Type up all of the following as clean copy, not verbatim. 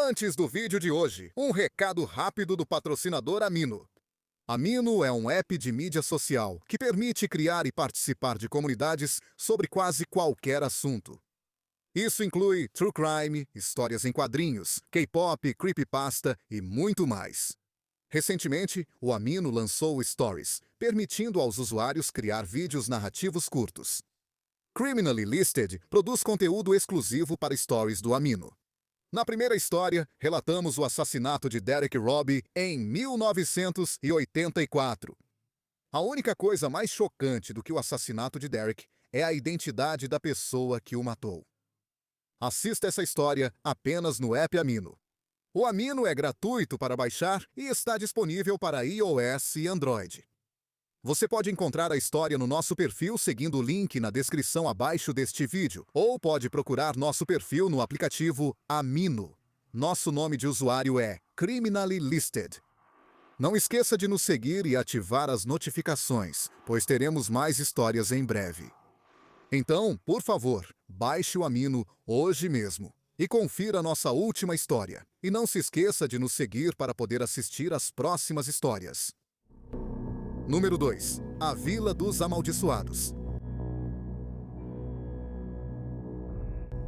Antes do vídeo de hoje, um recado rápido do patrocinador Amino. Amino é um app de mídia social que permite criar e participar de comunidades sobre quase qualquer assunto. Isso inclui true crime, histórias em quadrinhos, K-pop, creepypasta e muito mais. Recentemente, o Amino lançou o Stories, permitindo aos usuários criar vídeos narrativos curtos. Criminally Listed produz conteúdo exclusivo para Stories do Amino. Na primeira história, relatamos o assassinato de Derek Robbie em 1984. A única coisa mais chocante do que o assassinato de Derek é a identidade da pessoa que o matou. Assista essa história apenas no app Amino. O Amino é gratuito para baixar e está disponível para iOS e Android. Você pode encontrar a história no nosso perfil seguindo o link na descrição abaixo deste vídeo, ou pode procurar nosso perfil no aplicativo Amino. Nosso nome de usuário é Criminally Listed. Não esqueça de nos seguir e ativar as notificações, pois teremos mais histórias em breve. Então, por favor, baixe o Amino hoje mesmo e confira nossa última história. E não se esqueça de nos seguir para poder assistir às próximas histórias. Número 2. A Vila dos Amaldiçoados.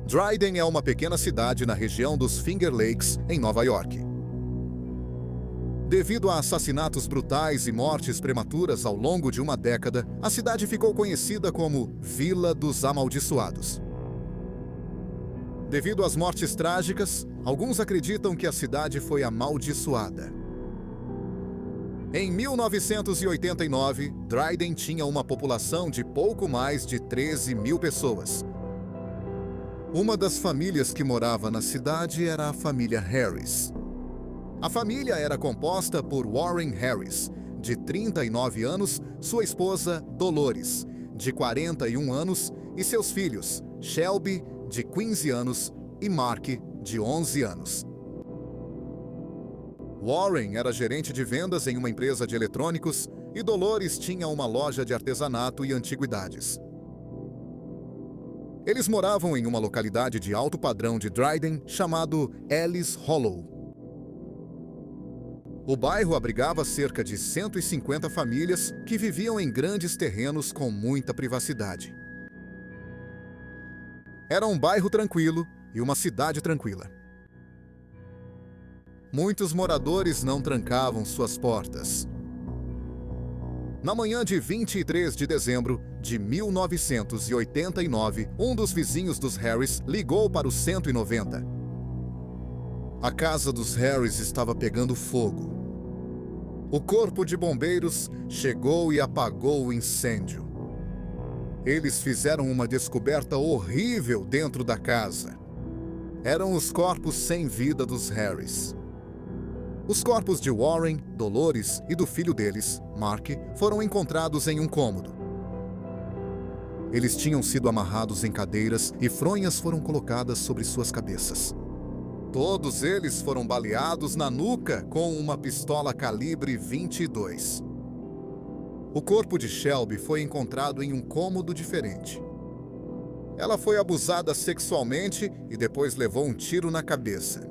Dryden é uma pequena cidade na região dos Finger Lakes, em Nova York. Devido a assassinatos brutais e mortes prematuras ao longo de uma década, a cidade ficou conhecida como Vila dos Amaldiçoados. Devido às mortes trágicas, alguns acreditam que a cidade foi amaldiçoada. Em 1989, Dryden tinha uma população de pouco mais de 13 mil pessoas. Uma das famílias que morava na cidade era a família Harris. A família era composta por Warren Harris, de 39 anos, sua esposa Dolores, de 41 anos, e seus filhos, Shelby, de 15 anos, e Mark, de 11 anos. Warren era gerente de vendas em uma empresa de eletrônicos e Dolores tinha uma loja de artesanato e antiguidades. Eles moravam em uma localidade de alto padrão de Dryden chamado Ellis Hollow. O bairro abrigava cerca de 150 famílias que viviam em grandes terrenos com muita privacidade. Era um bairro tranquilo e uma cidade tranquila. Muitos moradores não trancavam suas portas. Na manhã de 23 de dezembro de 1989, um dos vizinhos dos Harris ligou para o 190. A casa dos Harris estava pegando fogo. O corpo de bombeiros chegou e apagou o incêndio. Eles fizeram uma descoberta horrível dentro da casa. Eram os corpos sem vida dos Harris. Os corpos de Warren, Dolores e do filho deles, Mark, foram encontrados em um cômodo. Eles tinham sido amarrados em cadeiras e fronhas foram colocadas sobre suas cabeças. Todos eles foram baleados na nuca com uma pistola calibre 22. O corpo de Shelby foi encontrado em um cômodo diferente. Ela foi abusada sexualmente e depois levou um tiro na cabeça.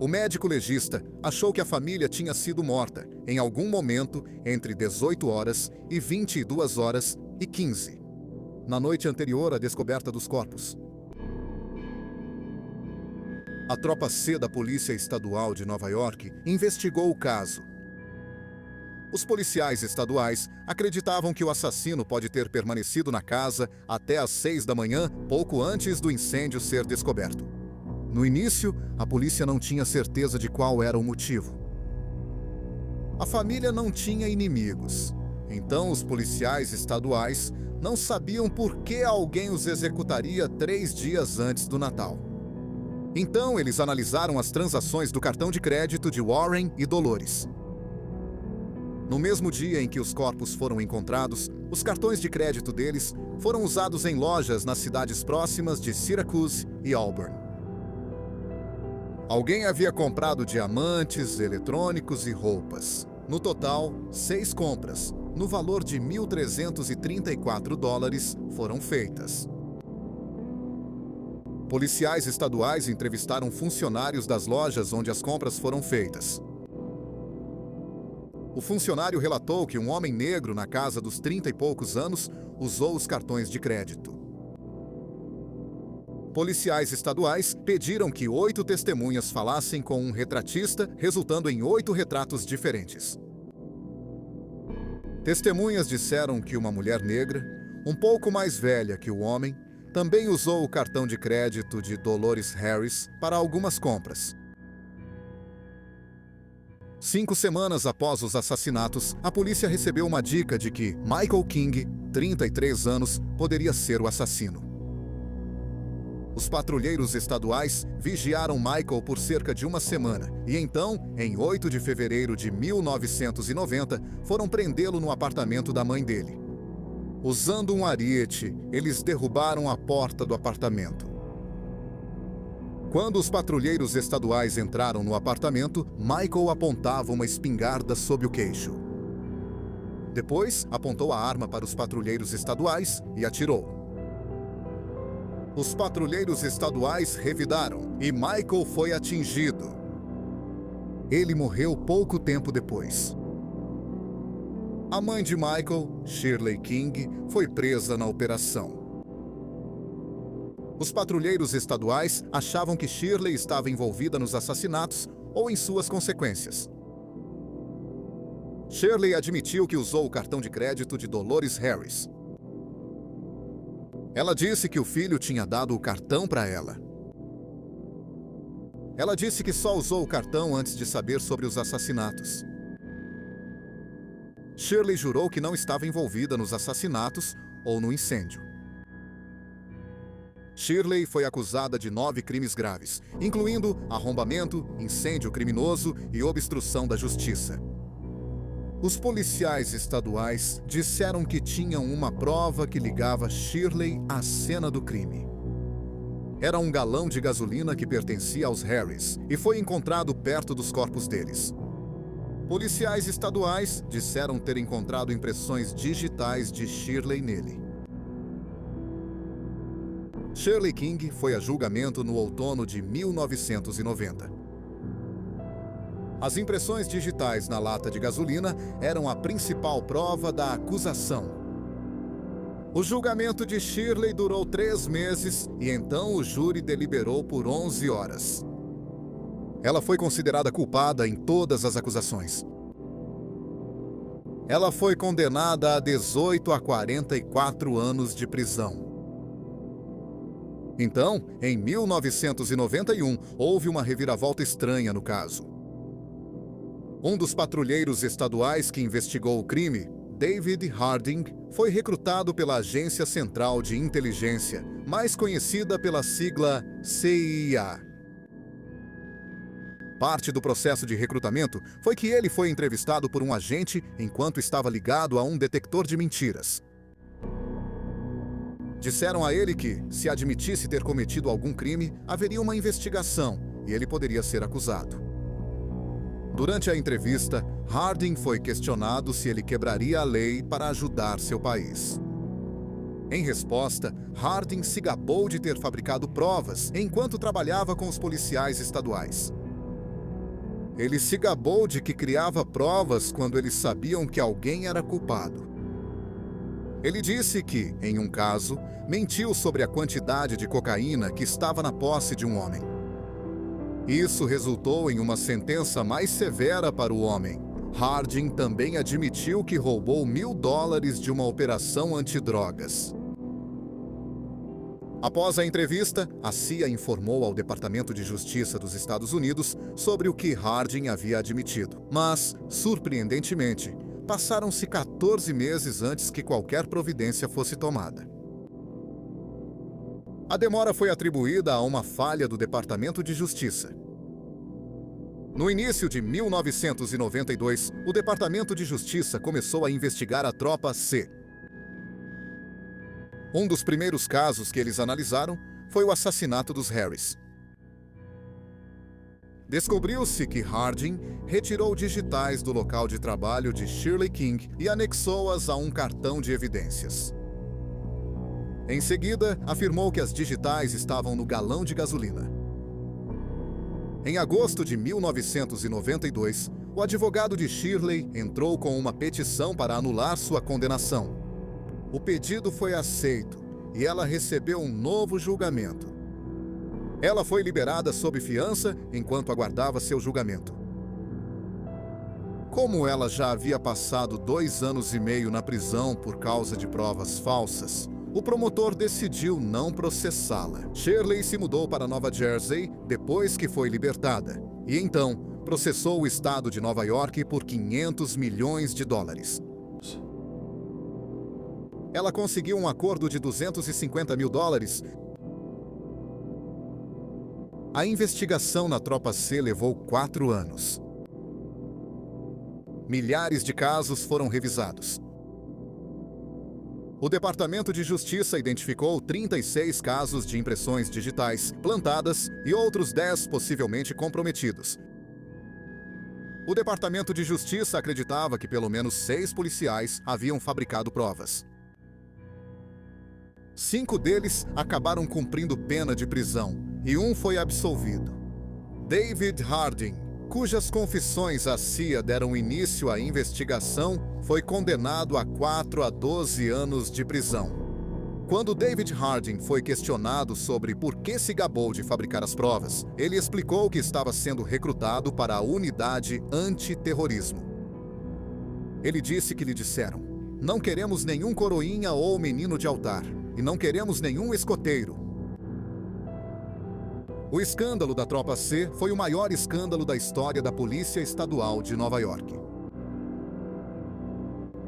O médico legista achou que a família tinha sido morta em algum momento entre 18 horas e 22 horas e 15, na noite anterior à descoberta dos corpos. A tropa C da Polícia Estadual de Nova York investigou o caso. Os policiais estaduais acreditavam que o assassino pode ter permanecido na casa até às 6 da manhã, pouco antes do incêndio ser descoberto. No início, a polícia não tinha certeza de qual era o motivo. A família não tinha inimigos, então os policiais estaduais não sabiam por que alguém os executaria 3 dias antes do Natal. Então, eles analisaram as transações do cartão de crédito de Warren e Dolores. No mesmo dia em que os corpos foram encontrados, os cartões de crédito deles foram usados em lojas nas cidades próximas de Syracuse e Auburn. Alguém havia comprado diamantes, eletrônicos e roupas. No total, 6 compras, no valor de $1.334, foram feitas. Policiais estaduais entrevistaram funcionários das lojas onde as compras foram feitas. O funcionário relatou que um homem negro na casa dos 30 e poucos anos usou os cartões de crédito. Policiais estaduais pediram que 8 testemunhas falassem com um retratista, resultando em 8 retratos diferentes. Testemunhas disseram que uma mulher negra, um pouco mais velha que o homem, também usou o cartão de crédito de Dolores Harris para algumas compras. 5 semanas após os assassinatos, a polícia recebeu uma dica de que Michael King, 33 anos, poderia ser o assassino. Os patrulheiros estaduais vigiaram Michael por cerca de uma semana e então, em 8 de fevereiro de 1990, foram prendê-lo no apartamento da mãe dele. Usando um ariete, eles derrubaram a porta do apartamento. Quando os patrulheiros estaduais entraram no apartamento, Michael apontava uma espingarda sob o queixo. Depois, apontou a arma para os patrulheiros estaduais e atirou. Os patrulheiros estaduais revidaram e Michael foi atingido. Ele morreu pouco tempo depois. A mãe de Michael, Shirley King, foi presa na operação. Os patrulheiros estaduais achavam que Shirley estava envolvida nos assassinatos ou em suas consequências. Shirley admitiu que usou o cartão de crédito de Dolores Harris. Ela disse que o filho tinha dado o cartão para ela. Ela disse que só usou o cartão antes de saber sobre os assassinatos. Shirley jurou que não estava envolvida nos assassinatos ou no incêndio. Shirley foi acusada de 9 crimes graves, incluindo arrombamento, incêndio criminoso e obstrução da justiça. Os policiais estaduais disseram que tinham uma prova que ligava Shirley à cena do crime. Era um galão de gasolina que pertencia aos Harris e foi encontrado perto dos corpos deles. Policiais estaduais disseram ter encontrado impressões digitais de Shirley nele. Shirley King foi a julgamento no outono de 1990. As impressões digitais na lata de gasolina eram a principal prova da acusação. O julgamento de Shirley durou 3 meses e então o júri deliberou por 11 horas. Ela foi considerada culpada em todas as acusações. Ela foi condenada a 18 a 44 anos de prisão. Então, em 1991, houve uma reviravolta estranha no caso. Um dos patrulheiros estaduais que investigou o crime, David Harding, foi recrutado pela Agência Central de Inteligência, mais conhecida pela sigla CIA. Parte do processo de recrutamento foi que ele foi entrevistado por um agente enquanto estava ligado a um detector de mentiras. Disseram a ele que, se admitisse ter cometido algum crime, haveria uma investigação e ele poderia ser acusado. Durante a entrevista, Harding foi questionado se ele quebraria a lei para ajudar seu país. Em resposta, Harding se gabou de ter fabricado provas enquanto trabalhava com os policiais estaduais. Ele se gabou de que criava provas quando eles sabiam que alguém era culpado. Ele disse que, em um caso, mentiu sobre a quantidade de cocaína que estava na posse de um homem. Isso resultou em uma sentença mais severa para o homem. Harding também admitiu que roubou $1.000 de uma operação antidrogas. Após a entrevista, a CIA informou ao Departamento de Justiça dos Estados Unidos sobre o que Harding havia admitido. Mas, surpreendentemente, passaram-se 14 meses antes que qualquer providência fosse tomada. A demora foi atribuída a uma falha do Departamento de Justiça. No início de 1992, o Departamento de Justiça começou a investigar a Tropa C. Um dos primeiros casos que eles analisaram foi o assassinato dos Harris. Descobriu-se que Harding retirou digitais do local de trabalho de Shirley King e anexou-as a um cartão de evidências. Em seguida, afirmou que as digitais estavam no galão de gasolina. Em agosto de 1992, o advogado de Shirley entrou com uma petição para anular sua condenação. O pedido foi aceito e ela recebeu um novo julgamento. Ela foi liberada sob fiança enquanto aguardava seu julgamento. Como ela já havia passado 2 anos e meio na prisão por causa de provas falsas, o promotor decidiu não processá-la. Shirley se mudou para Nova Jersey depois que foi libertada e então processou o estado de Nova York por 500 milhões de dólares. Ela conseguiu um acordo de 250 mil dólares. A investigação na Tropa C levou 4 anos. Milhares de casos foram revisados. O Departamento de Justiça identificou 36 casos de impressões digitais plantadas e outros 10 possivelmente comprometidos. O Departamento de Justiça acreditava que pelo menos 6 policiais haviam fabricado provas. 5 deles acabaram cumprindo pena de prisão e um foi absolvido. David Harding, cujas confissões à CIA deram início à investigação, foi condenado a 4 a 12 anos de prisão. Quando David Harding foi questionado sobre por que se gabou de fabricar as provas, ele explicou que estava sendo recrutado para a unidade antiterrorismo. Ele disse que lhe disseram: "Não queremos nenhum coroinha ou menino de altar, e não queremos nenhum escoteiro." O escândalo da Tropa C foi o maior escândalo da história da Polícia Estadual de Nova York.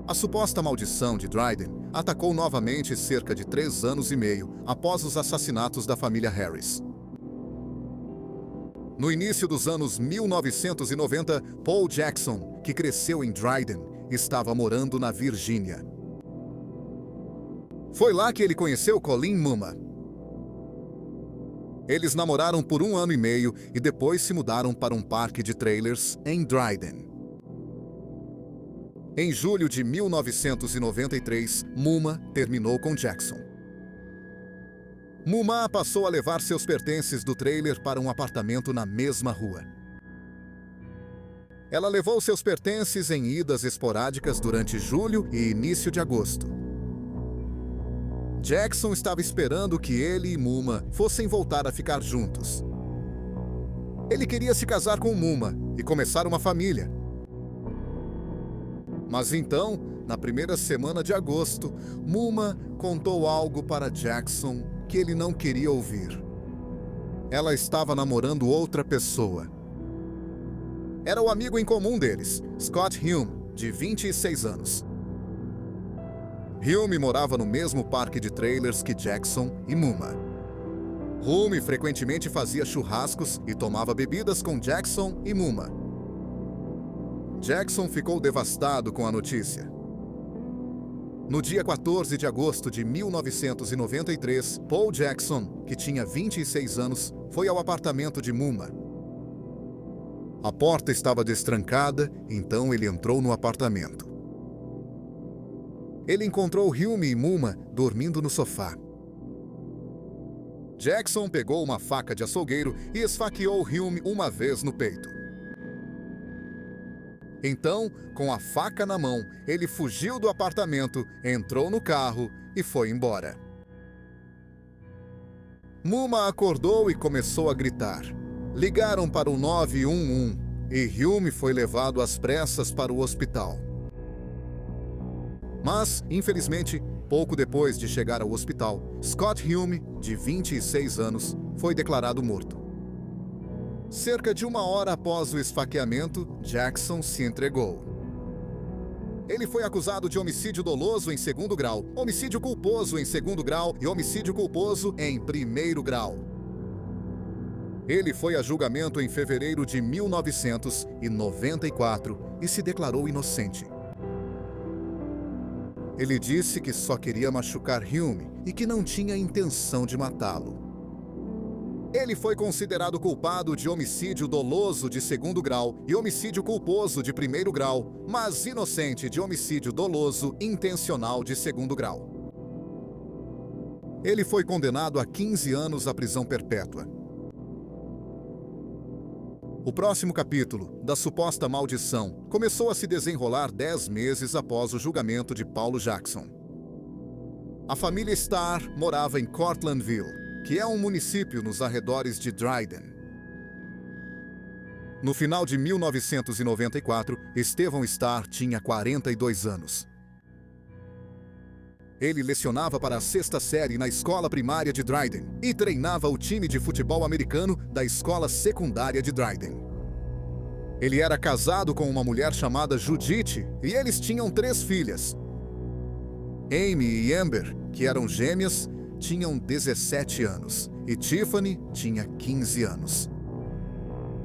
A suposta maldição de Dryden atacou novamente cerca de 3 anos e meio após os assassinatos da família Harris. No início dos anos 1990, Paul Jackson, que cresceu em Dryden, estava morando na Virgínia. Foi lá que ele conheceu Colleen Mumma. Eles namoraram por 1 ano e meio e depois se mudaram para um parque de trailers em Dryden. Em julho de 1993, Mumma terminou com Jackson. Mumma passou a levar seus pertences do trailer para um apartamento na mesma rua. Ela levou seus pertences em idas esporádicas durante julho e início de agosto. Jackson estava esperando que ele e Mumma fossem voltar a ficar juntos. Ele queria se casar com Mumma e começar uma família. Mas então, na primeira semana de agosto, Mumma contou algo para Jackson que ele não queria ouvir. Ela estava namorando outra pessoa. Era o amigo em comum deles, Scott Hume, de 26 anos. Hume morava no mesmo parque de trailers que Jackson e Mumma. Hume frequentemente fazia churrascos e tomava bebidas com Jackson e Mumma. Jackson ficou devastado com a notícia. No dia 14 de agosto de 1993, Paul Jackson, que tinha 26 anos, foi ao apartamento de Mumma. A porta estava destrancada, então ele entrou no apartamento. Ele encontrou Hume e Mumma dormindo no sofá. Jackson pegou uma faca de açougueiro e esfaqueou Hume uma vez no peito. Então, com a faca na mão, ele fugiu do apartamento, entrou no carro e foi embora. Mumma acordou e começou a gritar. Ligaram para o 911 e Hume foi levado às pressas para o hospital. Mas, infelizmente, pouco depois de chegar ao hospital, Scott Hume, de 26 anos, foi declarado morto. Cerca de 1 hora após o esfaqueamento, Jackson se entregou. Ele foi acusado de homicídio doloso em 2º grau, homicídio culposo em 2º grau e homicídio culposo em 1º grau. Ele foi a julgamento em fevereiro de 1994 e se declarou inocente. Ele disse que só queria machucar Hume e que não tinha intenção de matá-lo. Ele foi considerado culpado de homicídio doloso de 2º grau e homicídio culposo de 1º grau, mas inocente de homicídio doloso intencional de 2º grau. Ele foi condenado a 15 anos à prisão perpétua. O próximo capítulo, da suposta maldição, começou a se desenrolar 10 meses após o julgamento de Paulo Jackson. A família Starr morava em Cortlandville, que é um município nos arredores de Dryden. No final de 1994, Stephen Starr tinha 42 anos. Ele lecionava para a 6ª série na escola primária de Dryden e treinava o time de futebol americano da escola secundária de Dryden. Ele era casado com uma mulher chamada Judith e eles tinham 3 filhas. Amy e Amber, que eram gêmeas, tinham 17 anos e Tiffany tinha 15 anos.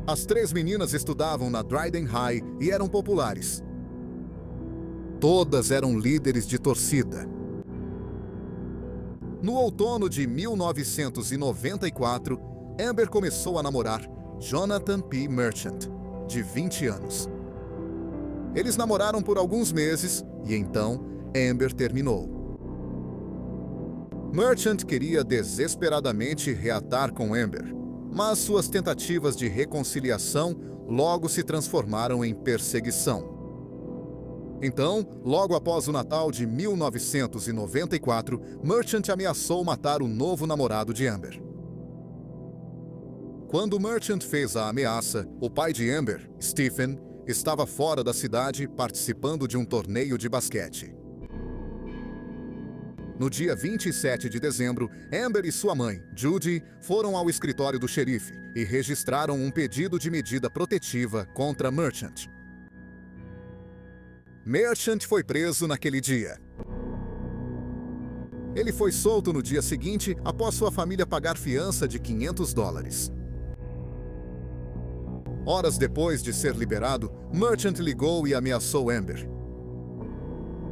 As 3 meninas estudavam na Dryden High e eram populares. Todas eram líderes de torcida. No outono de 1994, Amber começou a namorar Jonathan P. Merchant, de 20 anos. Eles namoraram por alguns meses e então Amber terminou. Merchant queria desesperadamente reatar com Amber, mas suas tentativas de reconciliação logo se transformaram em perseguição. Então, logo após o Natal de 1994, Merchant ameaçou matar o novo namorado de Amber. Quando Merchant fez a ameaça, o pai de Amber, Stephen, estava fora da cidade participando de um torneio de basquete. No dia 27 de dezembro, Amber e sua mãe, Judy, foram ao escritório do xerife e registraram um pedido de medida protetiva contra Merchant. Merchant foi preso naquele dia. Ele foi solto no dia seguinte após sua família pagar fiança de $500. Horas depois de ser liberado, Merchant ligou e ameaçou Amber.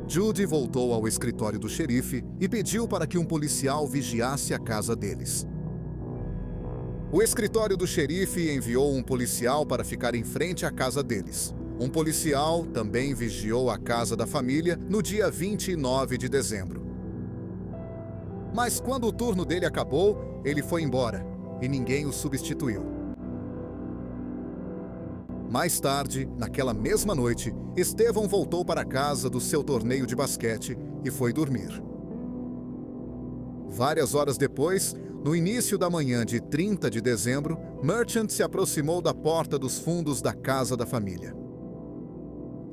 Judy voltou ao escritório do xerife e pediu para que um policial vigiasse a casa deles. O escritório do xerife enviou um policial para ficar em frente à casa deles. Um policial também vigiou a casa da família no dia 29 de dezembro. Mas quando o turno dele acabou, ele foi embora e ninguém o substituiu. Mais tarde, naquela mesma noite, Stephen voltou para casa do seu torneio de basquete e foi dormir. Várias horas depois, no início da manhã de 30 de dezembro, Merchant se aproximou da porta dos fundos da casa da família.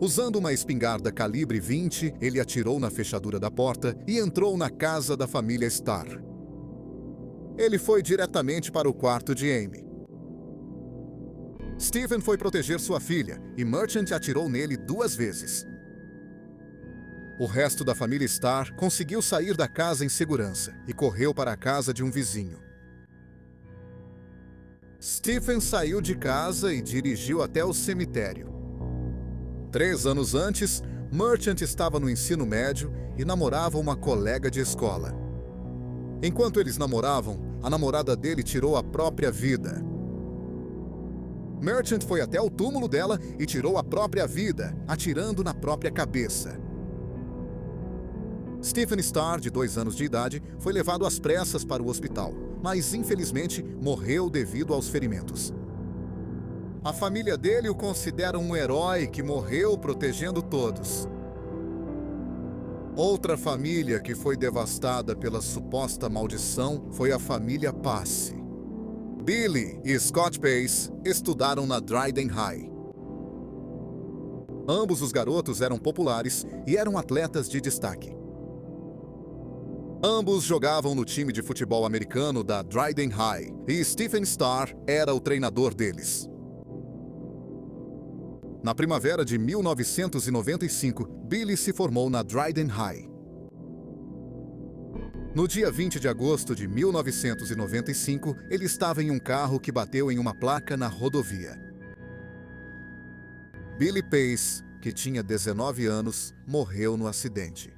Usando uma espingarda calibre 20, ele atirou na fechadura da porta e entrou na casa da família Starr. Ele foi diretamente para o quarto de Amy. Stephen foi proteger sua filha e Merchant atirou nele 2 vezes. O resto da família Starr conseguiu sair da casa em segurança e correu para a casa de um vizinho. Stephen saiu de casa e dirigiu até o cemitério. 3 anos antes, Merchant estava no ensino médio e namorava uma colega de escola. Enquanto eles namoravam, a namorada dele tirou a própria vida. Merchant foi até o túmulo dela e tirou a própria vida, atirando na própria cabeça. Stephen Starr, de 2 anos de idade, foi levado às pressas para o hospital, mas infelizmente morreu devido aos ferimentos. A família dele o considera um herói que morreu protegendo todos. Outra família que foi devastada pela suposta maldição foi a família Pace. Billy e Scott Pace estudaram na Dryden High. Ambos os garotos eram populares e eram atletas de destaque. Ambos jogavam no time de futebol americano da Dryden High e Stephen Starr era o treinador deles. Na primavera de 1995, Billy se formou na Dryden High. No dia 20 de agosto de 1995, ele estava em um carro que bateu em uma placa na rodovia. Billy Pace, que tinha 19 anos, morreu no acidente.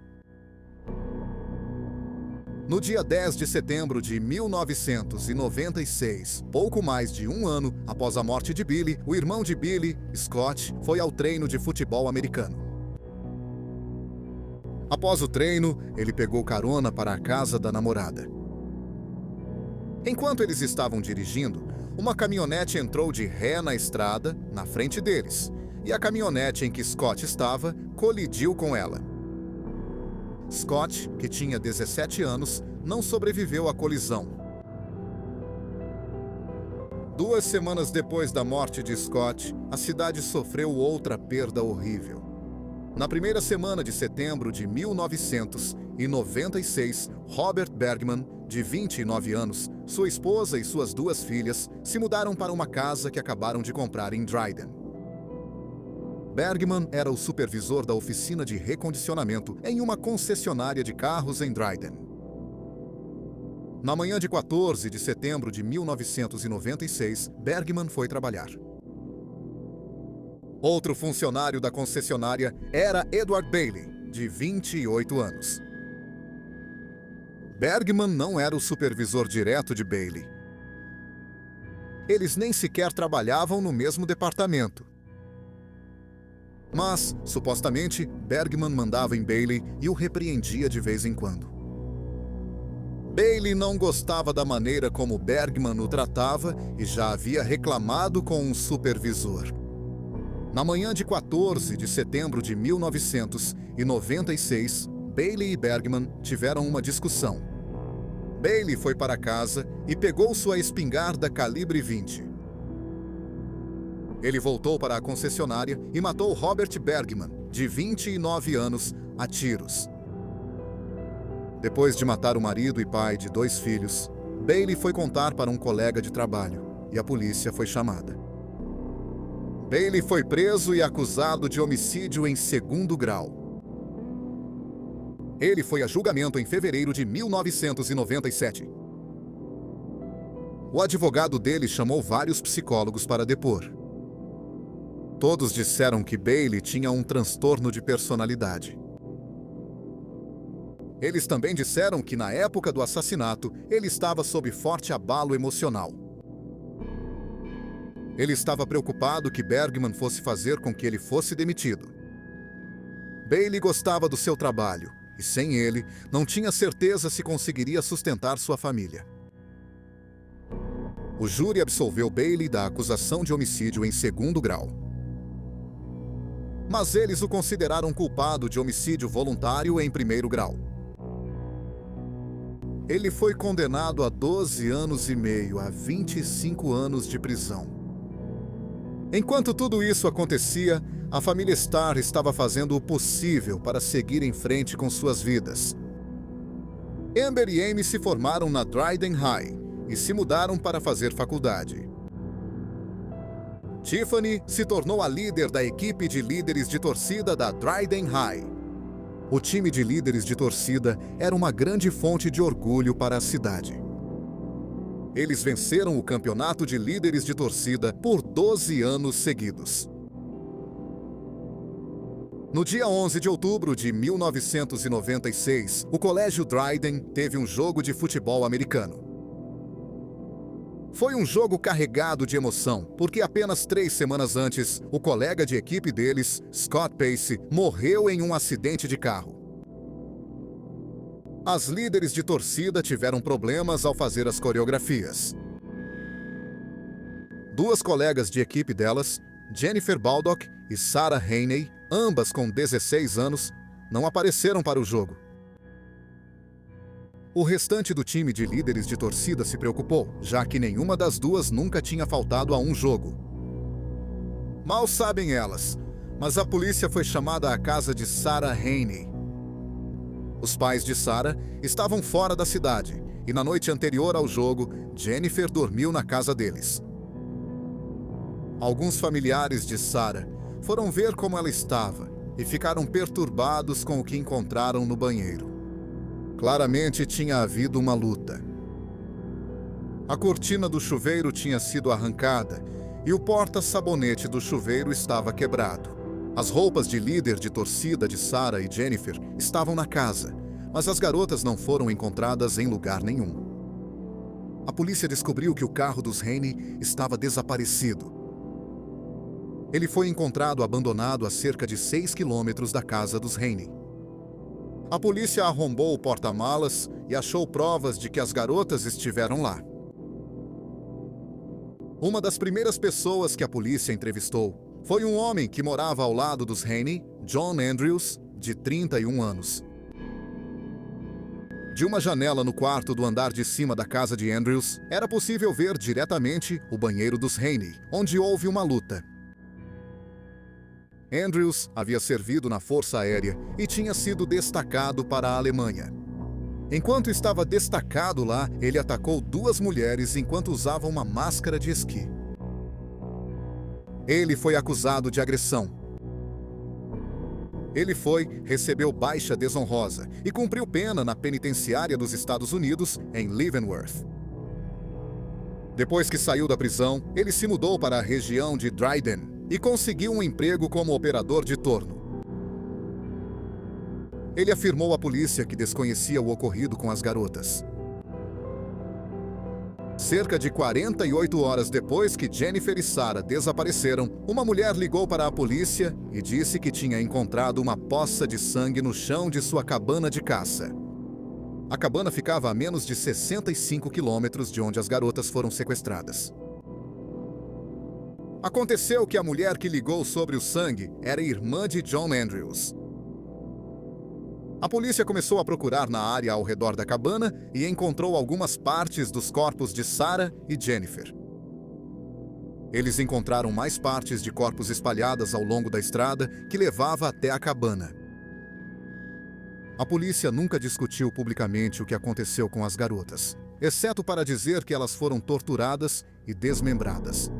No dia 10 de setembro de 1996, pouco mais de 1 ano após a morte de Billy, o irmão de Billy, Scott, foi ao treino de futebol americano. Após o treino, ele pegou carona para a casa da namorada. Enquanto eles estavam dirigindo, uma caminhonete entrou de ré na estrada, na frente deles, e a caminhonete em que Scott estava colidiu com ela. Scott, que tinha 17 anos, não sobreviveu à colisão. 2 semanas depois da morte de Scott, a cidade sofreu outra perda horrível. Na primeira semana de setembro de 1996, Robert Bergman, de 29 anos, sua esposa e suas 2 filhas se mudaram para uma casa que acabaram de comprar em Dryden. Bergman era o supervisor da oficina de recondicionamento em uma concessionária de carros em Dryden. Na manhã de 14 de setembro de 1996, Bergman foi trabalhar. Outro funcionário da concessionária era Edward Bailey, de 28 anos. Bergman não era o supervisor direto de Bailey. Eles nem sequer trabalhavam no mesmo departamento. Mas, supostamente, Bergman mandava em Bailey e o repreendia de vez em quando. Bailey não gostava da maneira como Bergman o tratava e já havia reclamado com um supervisor. Na manhã de 14 de setembro de 1996, Bailey e Bergman tiveram uma discussão. Bailey foi para casa e pegou sua espingarda calibre 20. Ele voltou para a concessionária e matou Robert Bergman, de 29 anos, a tiros. Depois de matar o marido e pai de 2 filhos, Bailey foi contar para um colega de trabalho e a polícia foi chamada. Bailey foi preso e acusado de homicídio em 2º grau. Ele foi a julgamento em fevereiro de 1997. O advogado dele chamou vários psicólogos para depor. Todos disseram que Bailey tinha um transtorno de personalidade. Eles também disseram que, na época do assassinato, ele estava sob forte abalo emocional. Ele estava preocupado que Bergman fosse fazer com que ele fosse demitido. Bailey gostava do seu trabalho, e sem ele, não tinha certeza se conseguiria sustentar sua família. O júri absolveu Bailey da acusação de homicídio em 2º grau. Mas eles o consideraram culpado de homicídio voluntário em 1º grau. Ele foi condenado a 12 anos e meio, a 25 anos de prisão. Enquanto tudo isso acontecia, a família Starr estava fazendo o possível para seguir em frente com suas vidas. Amber e Amy se formaram na Dryden High e se mudaram para fazer faculdade. Tiffany se tornou a líder da equipe de líderes de torcida da Dryden High. O time de líderes de torcida era uma grande fonte de orgulho para a cidade. Eles venceram o campeonato de líderes de torcida por 12 anos seguidos. No dia 11 de outubro de 1996, o Colégio Dryden teve um jogo de futebol americano. Foi um jogo carregado de emoção, porque apenas 3 semanas antes, o colega de equipe deles, Scott Pace, morreu em um acidente de carro. As líderes de torcida tiveram problemas ao fazer as coreografias. 2 colegas de equipe delas, Jennifer Baldock e Sarah Haney, ambas com 16 anos, não apareceram para o jogo. O restante do time de líderes de torcida se preocupou, já que nenhuma das 2 nunca tinha faltado a um jogo. Mal sabem elas, mas a polícia foi chamada à casa de Sarah Haney. Os pais de Sarah estavam fora da cidade e na noite anterior ao jogo, Jennifer dormiu na casa deles. Alguns familiares de Sarah foram ver como ela estava e ficaram perturbados com o que encontraram no banheiro. Claramente tinha havido uma luta. A cortina do chuveiro tinha sido arrancada e o porta-sabonete do chuveiro estava quebrado. As roupas de líder de torcida de Sarah e Jennifer estavam na casa, mas as garotas não foram encontradas em lugar nenhum. A polícia descobriu que o carro dos Haney estava desaparecido. Ele foi encontrado abandonado a cerca de 6 quilômetros da casa dos Haney. A polícia arrombou o porta-malas e achou provas de que as garotas estiveram lá. Uma das primeiras pessoas que a polícia entrevistou foi um homem que morava ao lado dos Haney, John Andrews, de 31 anos. De uma janela no quarto do andar de cima da casa de Andrews, era possível ver diretamente o banheiro dos Haney, onde houve uma luta. Andrews havia servido na Força Aérea e tinha sido destacado para a Alemanha. Enquanto estava destacado lá, ele atacou 2 mulheres enquanto usavam uma máscara de esqui. Ele foi acusado de agressão. Ele recebeu baixa desonrosa e cumpriu pena na penitenciária dos Estados Unidos, em Leavenworth. Depois que saiu da prisão, ele se mudou para a região de Dryden e conseguiu um emprego como operador de torno. Ele afirmou à polícia que desconhecia o ocorrido com as garotas. Cerca de 48 horas depois que Jennifer e Sarah desapareceram, uma mulher ligou para a polícia e disse que tinha encontrado uma poça de sangue no chão de sua cabana de caça. A cabana ficava a menos de 65 quilômetros de onde as garotas foram sequestradas. Aconteceu que a mulher que ligou sobre o sangue era irmã de John Andrews. A polícia começou a procurar na área ao redor da cabana e encontrou algumas partes dos corpos de Sarah e Jennifer. Eles encontraram mais partes de corpos espalhadas ao longo da estrada que levava até a cabana. A polícia nunca discutiu publicamente o que aconteceu com as garotas, exceto para dizer que elas foram torturadas e desmembradas.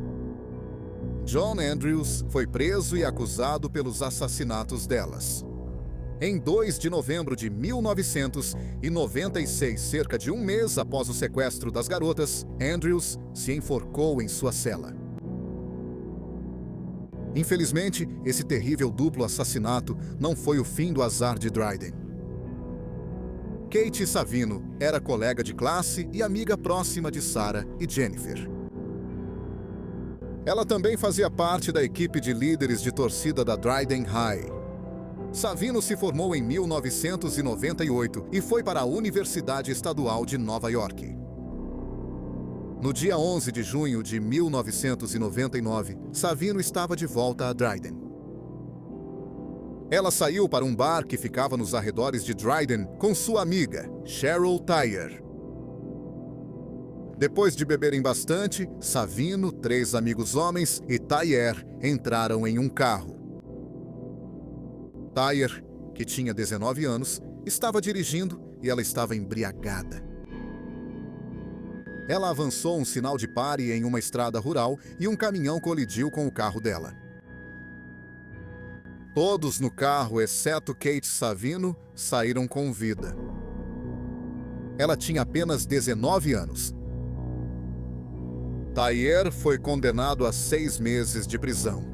John Andrews foi preso e acusado pelos assassinatos delas. Em 2 de novembro de 1996, cerca de um mês após o sequestro das garotas, Andrews se enforcou em sua cela. Infelizmente, esse terrível duplo assassinato não foi o fim do azar de Dryden. Kate Savino era colega de classe e amiga próxima de Sarah e Jennifer. Ela também fazia parte da equipe de líderes de torcida da Dryden High. Savino se formou em 1998 e foi para a Universidade Estadual de Nova York. No dia 11 de junho de 1999, Savino estava de volta a Dryden. Ela saiu para um bar que ficava nos arredores de Dryden com sua amiga, Cheryl Thayer. Depois de beberem bastante, Savino, 3 amigos homens e Thayer entraram em um carro. Thayer, que tinha 19 anos, estava dirigindo e ela estava embriagada. Ela avançou um sinal de pare em uma estrada rural e um caminhão colidiu com o carro dela. Todos no carro, exceto Kate Savino, saíram com vida. Ela tinha apenas 19 anos. Thayer foi condenado a 6 meses de prisão.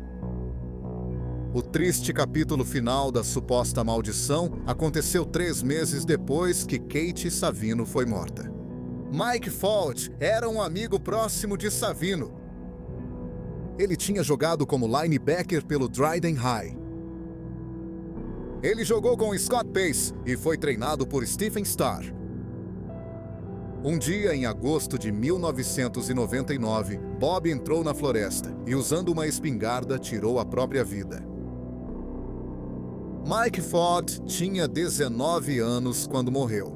O triste capítulo final da suposta maldição aconteceu 3 meses depois que Kate Savino foi morta. Mike Falt era um amigo próximo de Savino. Ele tinha jogado como linebacker pelo Dryden High. Ele jogou com Scott Pace e foi treinado por Stephen Starr. Um dia, em agosto de 1999, Bob entrou na floresta e, usando uma espingarda, tirou a própria vida. Mike Ford tinha 19 anos quando morreu.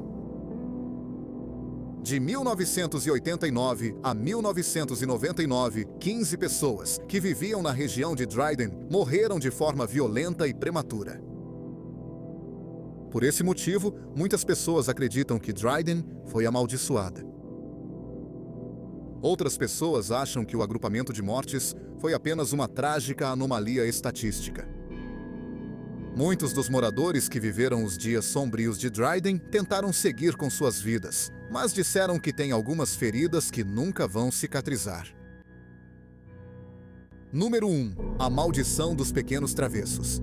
De 1989 a 1999, 15 pessoas que viviam na região de Dryden morreram de forma violenta e prematura. Por esse motivo, muitas pessoas acreditam que Dryden foi amaldiçoada. Outras pessoas acham que o agrupamento de mortes foi apenas uma trágica anomalia estatística. Muitos dos moradores que viveram os dias sombrios de Dryden tentaram seguir com suas vidas, mas disseram que têm algumas feridas que nunca vão cicatrizar. Número 1. A maldição dos pequenos travessos.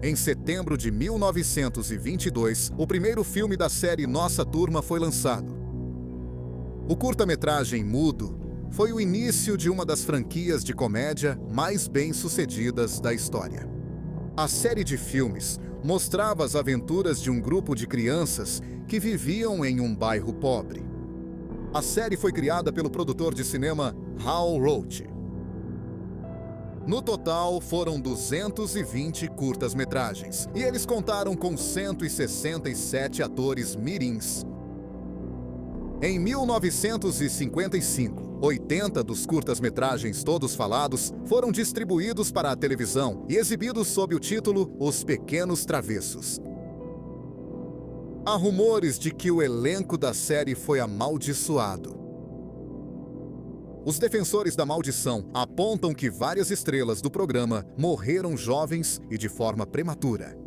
Em setembro de 1922, o primeiro filme da série Nossa Turma foi lançado. O curta-metragem mudo foi o início de uma das franquias de comédia mais bem-sucedidas da história. A série de filmes mostrava as aventuras de um grupo de crianças que viviam em um bairro pobre. A série foi criada pelo produtor de cinema Hal Roach. No total, foram 220 curtas-metragens, e eles contaram com 167 atores mirins. Em 1955, 80 dos curtas-metragens todos falados foram distribuídos para a televisão e exibidos sob o título Os Pequenos Travessos. Há rumores de que o elenco da série foi amaldiçoado. Os defensores da maldição apontam que várias estrelas do programa morreram jovens e de forma prematura.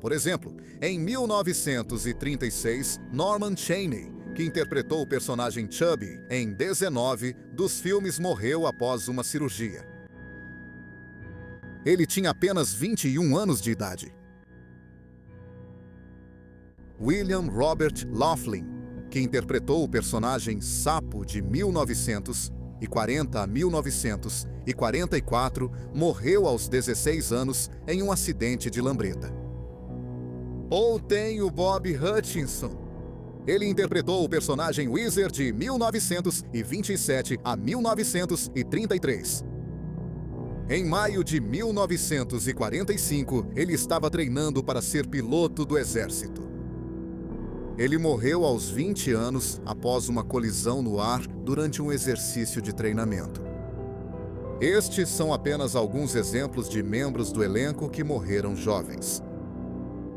Por exemplo, em 1936, Norman Chaney, que interpretou o personagem Chubby em 19 dos filmes, morreu após uma cirurgia. Ele tinha apenas 21 anos de idade. William Robert Laughlin, que interpretou o personagem Sapo de 1940 a 1944, morreu aos 16 anos em um acidente de lambreta. Ou tem o Bob Hutchinson. Ele interpretou o personagem Weezer de 1927 a 1933. Em maio de 1945, ele estava treinando para ser piloto do exército. Ele morreu aos 20 anos após uma colisão no ar durante um exercício de treinamento. Estes são apenas alguns exemplos de membros do elenco que morreram jovens.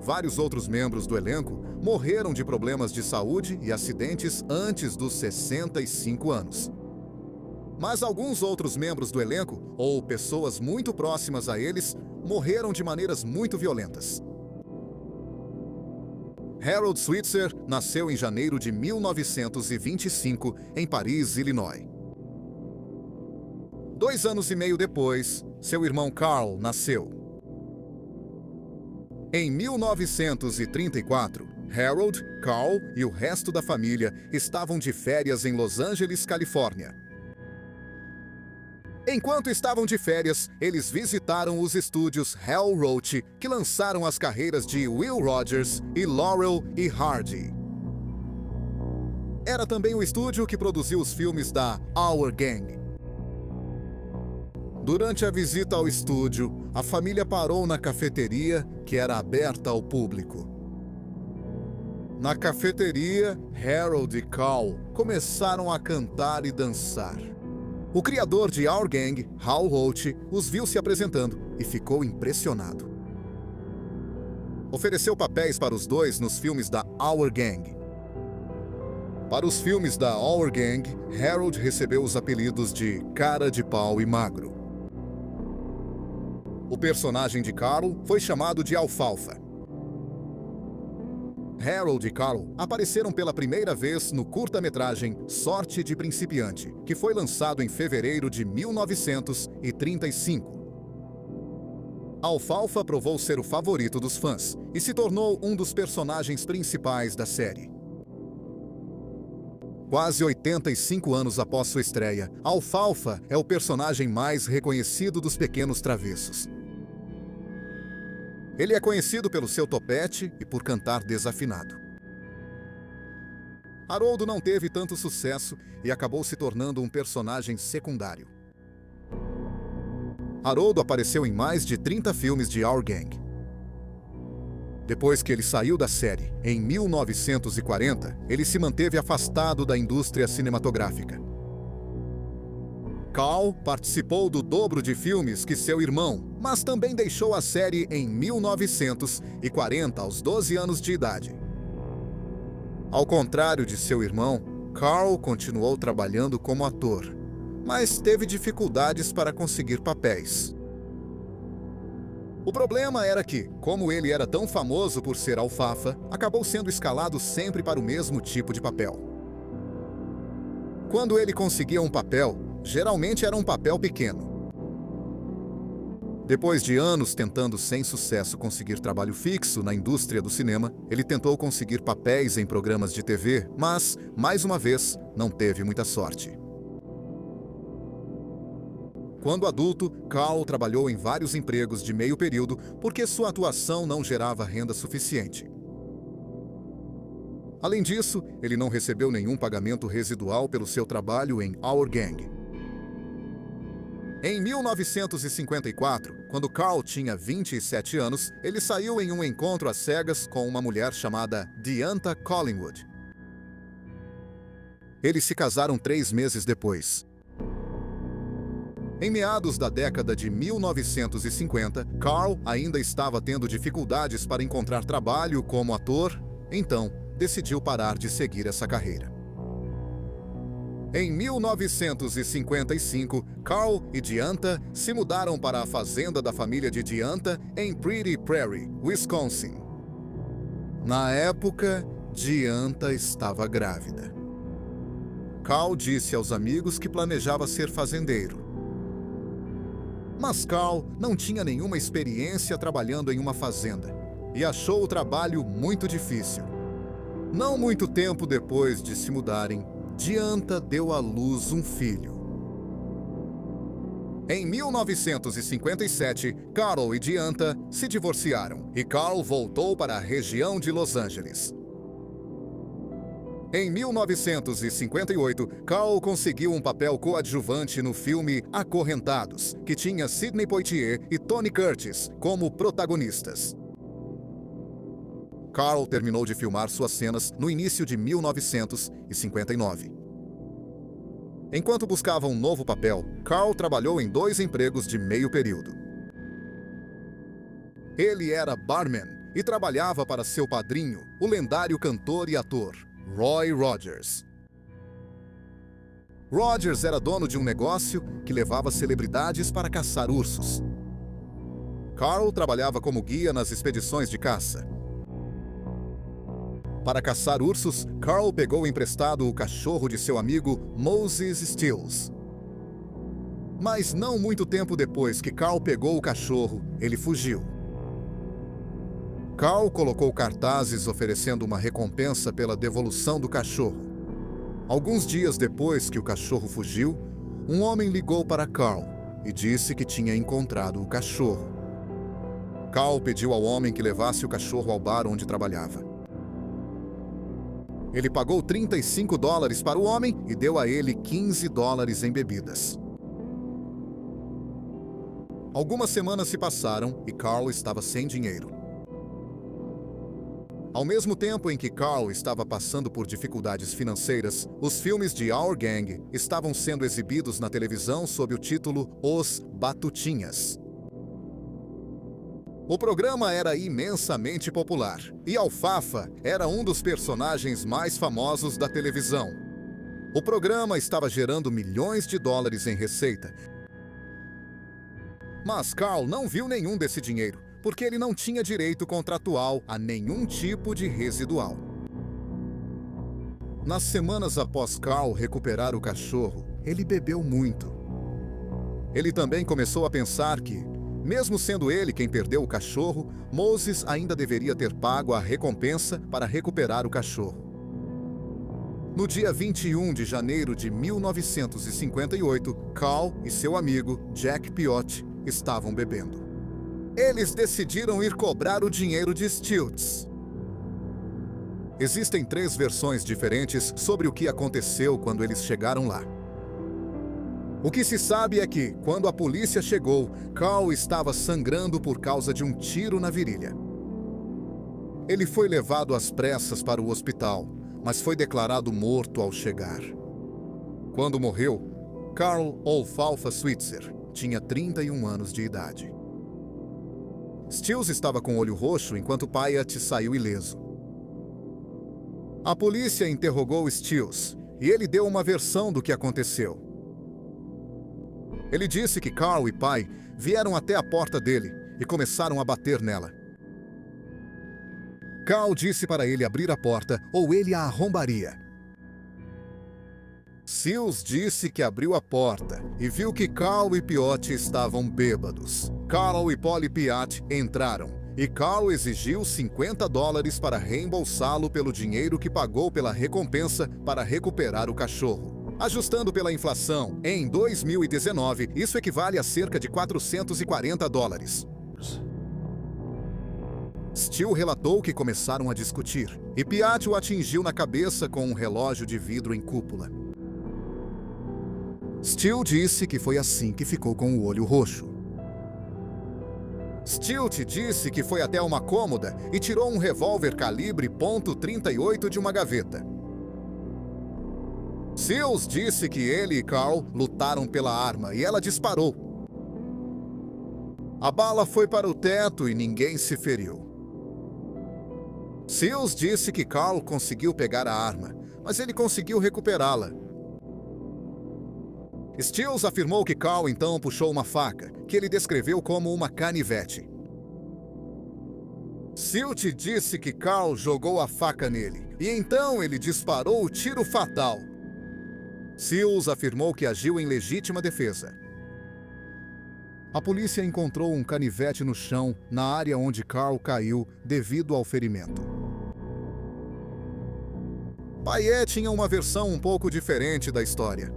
Vários outros membros do elenco morreram de problemas de saúde e acidentes antes dos 65 anos. Mas alguns outros membros do elenco, ou pessoas muito próximas a eles, morreram de maneiras muito violentas. Harold Switzer nasceu em janeiro de 1925, em Paris, Illinois. 2 anos e meio depois, seu irmão Carl nasceu. Em 1934, Harold, Carl e o resto da família estavam de férias em Los Angeles, Califórnia. Enquanto estavam de férias, eles visitaram os estúdios Hal Roach, que lançaram as carreiras de Will Rogers e Laurel e Hardy. Era também o estúdio que produziu os filmes da Our Gang. Durante a visita ao estúdio, a família parou na cafeteria, que era aberta ao público. Na cafeteria, Harold e Carl começaram a cantar e dançar. O criador de Our Gang, Hal Roach, os viu se apresentando e ficou impressionado. Ofereceu papéis para os dois nos filmes da Our Gang. Para os filmes da Our Gang, Harold recebeu os apelidos de Cara de Pau e Magro. O personagem de Carl foi chamado de Alfalfa. Harold e Carl apareceram pela primeira vez no curta-metragem Sorte de Principiante, que foi lançado em fevereiro de 1935. Alfalfa provou ser o favorito dos fãs e se tornou um dos personagens principais da série. Quase 85 anos após sua estreia, Alfalfa é o personagem mais reconhecido dos Pequenos Travessos. Ele é conhecido pelo seu topete e por cantar desafinado. Haroldo não teve tanto sucesso e acabou se tornando um personagem secundário. Haroldo apareceu em mais de 30 filmes de Our Gang. Depois que ele saiu da série, em 1940, ele se manteve afastado da indústria cinematográfica. Carl participou do dobro de filmes que seu irmão, mas também deixou a série em 1940, aos 12 anos de idade. Ao contrário de seu irmão, Carl continuou trabalhando como ator, mas teve dificuldades para conseguir papéis. O problema era que, como ele era tão famoso por ser alfafa, acabou sendo escalado sempre para o mesmo tipo de papel. Quando ele conseguia um papel, geralmente era um papel pequeno. Depois de anos tentando sem sucesso conseguir trabalho fixo na indústria do cinema, ele tentou conseguir papéis em programas de TV, mas, mais uma vez, não teve muita sorte. Quando adulto, Carl trabalhou em vários empregos de meio período porque sua atuação não gerava renda suficiente. Além disso, ele não recebeu nenhum pagamento residual pelo seu trabalho em Our Gang. Em 1954, quando Carl tinha 27 anos, ele saiu em um encontro às cegas com uma mulher chamada Deanta Collingwood. Eles se casaram 3 meses depois. Em meados da década de 1950, Carl ainda estava tendo dificuldades para encontrar trabalho como ator, então decidiu parar de seguir essa carreira. Em 1955, Carl e Deanta se mudaram para a fazenda da família de Deanta em Pretty Prairie, Wisconsin. Na época, Deanta estava grávida. Carl disse aos amigos que planejava ser fazendeiro. Mas Carl não tinha nenhuma experiência trabalhando em uma fazenda e achou o trabalho muito difícil. Não muito tempo depois de se mudarem, Deanta deu à luz um filho. Em 1957, Carl e Deanta se divorciaram e Carl voltou para a região de Los Angeles. Em 1958, Carl conseguiu um papel coadjuvante no filme Acorrentados, que tinha Sidney Poitier e Tony Curtis como protagonistas. Carl terminou de filmar suas cenas no início de 1959. Enquanto buscava um novo papel, Carl trabalhou em 2 empregos de meio período. Ele era barman e trabalhava para seu padrinho, o lendário cantor e ator Roy Rogers. Rogers era dono de um negócio que levava celebridades para caçar ursos. Carl trabalhava como guia nas expedições de caça. Para caçar ursos, Carl pegou emprestado o cachorro de seu amigo Moses Stills. Mas não muito tempo depois que Carl pegou o cachorro, ele fugiu. Carl colocou cartazes oferecendo uma recompensa pela devolução do cachorro. Alguns dias depois que o cachorro fugiu, um homem ligou para Carl e disse que tinha encontrado o cachorro. Carl pediu ao homem que levasse o cachorro ao bar onde trabalhava. Ele pagou $35 para o homem e deu a ele $15 em bebidas. Algumas semanas se passaram e Carl estava sem dinheiro. Ao mesmo tempo em que Carl estava passando por dificuldades financeiras, os filmes de Our Gang estavam sendo exibidos na televisão sob o título Os Batutinhas. O programa era imensamente popular e Alfafa era um dos personagens mais famosos da televisão. O programa estava gerando milhões de dólares em receita. Mas Carl não viu nenhum desse dinheiro, porque ele não tinha direito contratual a nenhum tipo de residual. Nas semanas após Carl recuperar o cachorro, ele bebeu muito. Ele também começou a pensar que, mesmo sendo ele quem perdeu o cachorro, Moses ainda deveria ter pago a recompensa para recuperar o cachorro. No dia 21 de janeiro de 1958, Carl e seu amigo Jack Piotti estavam bebendo. Eles decidiram ir cobrar o dinheiro de Stilts. Existem 3 versões diferentes sobre o que aconteceu quando eles chegaram lá. O que se sabe é que, quando a polícia chegou, Carl estava sangrando por causa de um tiro na virilha. Ele foi levado às pressas para o hospital, mas foi declarado morto ao chegar. Quando morreu, Carl Alfalfa Switzer tinha 31 anos de idade. Stills estava com o olho roxo enquanto Pyatt saiu ileso. A polícia interrogou Stills e ele deu uma versão do que aconteceu. Ele disse que Carl e pai vieram até a porta dele e começaram a bater nela. Carl disse para ele abrir a porta ou ele a arrombaria. Stills disse que abriu a porta e viu que Carl e Piotti estavam bêbados. Carl e Polly Pyatt entraram e Carl exigiu $50 para reembolsá-lo pelo dinheiro que pagou pela recompensa para recuperar o cachorro. Ajustando pela inflação, em 2019, isso equivale a cerca de $440. Steele relatou que começaram a discutir, e Piatti o atingiu na cabeça com um relógio de vidro em cúpula. Steele disse que foi assim que ficou com o olho roxo. Steele disse que foi até uma cômoda e tirou um revólver calibre .38 de uma gaveta. Seals disse que ele e Carl lutaram pela arma e ela disparou. A bala foi para o teto e ninguém se feriu. Seals disse que Carl conseguiu pegar a arma, mas ele conseguiu recuperá-la. Stills afirmou que Carl então puxou uma faca, que ele descreveu como uma canivete. Silt disse que Carl jogou a faca nele, e então ele disparou o tiro fatal. Seals afirmou que agiu em legítima defesa. A polícia encontrou um canivete no chão, na área onde Carl caiu devido ao ferimento. Payet tinha uma versão um pouco diferente da história.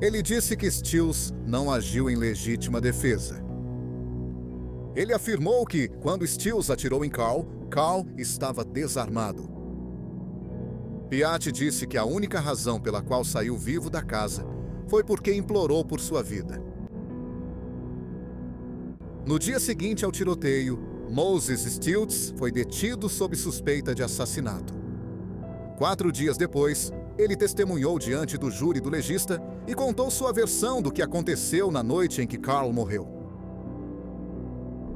Ele disse que Stills não agiu em legítima defesa. Ele afirmou que, quando Stills atirou em Carl, Carl estava desarmado. Piatti disse que a única razão pela qual saiu vivo da casa foi porque implorou por sua vida. No dia seguinte ao tiroteio, Moses Stills foi detido sob suspeita de assassinato. 4 dias depois, ele testemunhou diante do júri do legista e contou sua versão do que aconteceu na noite em que Carl morreu.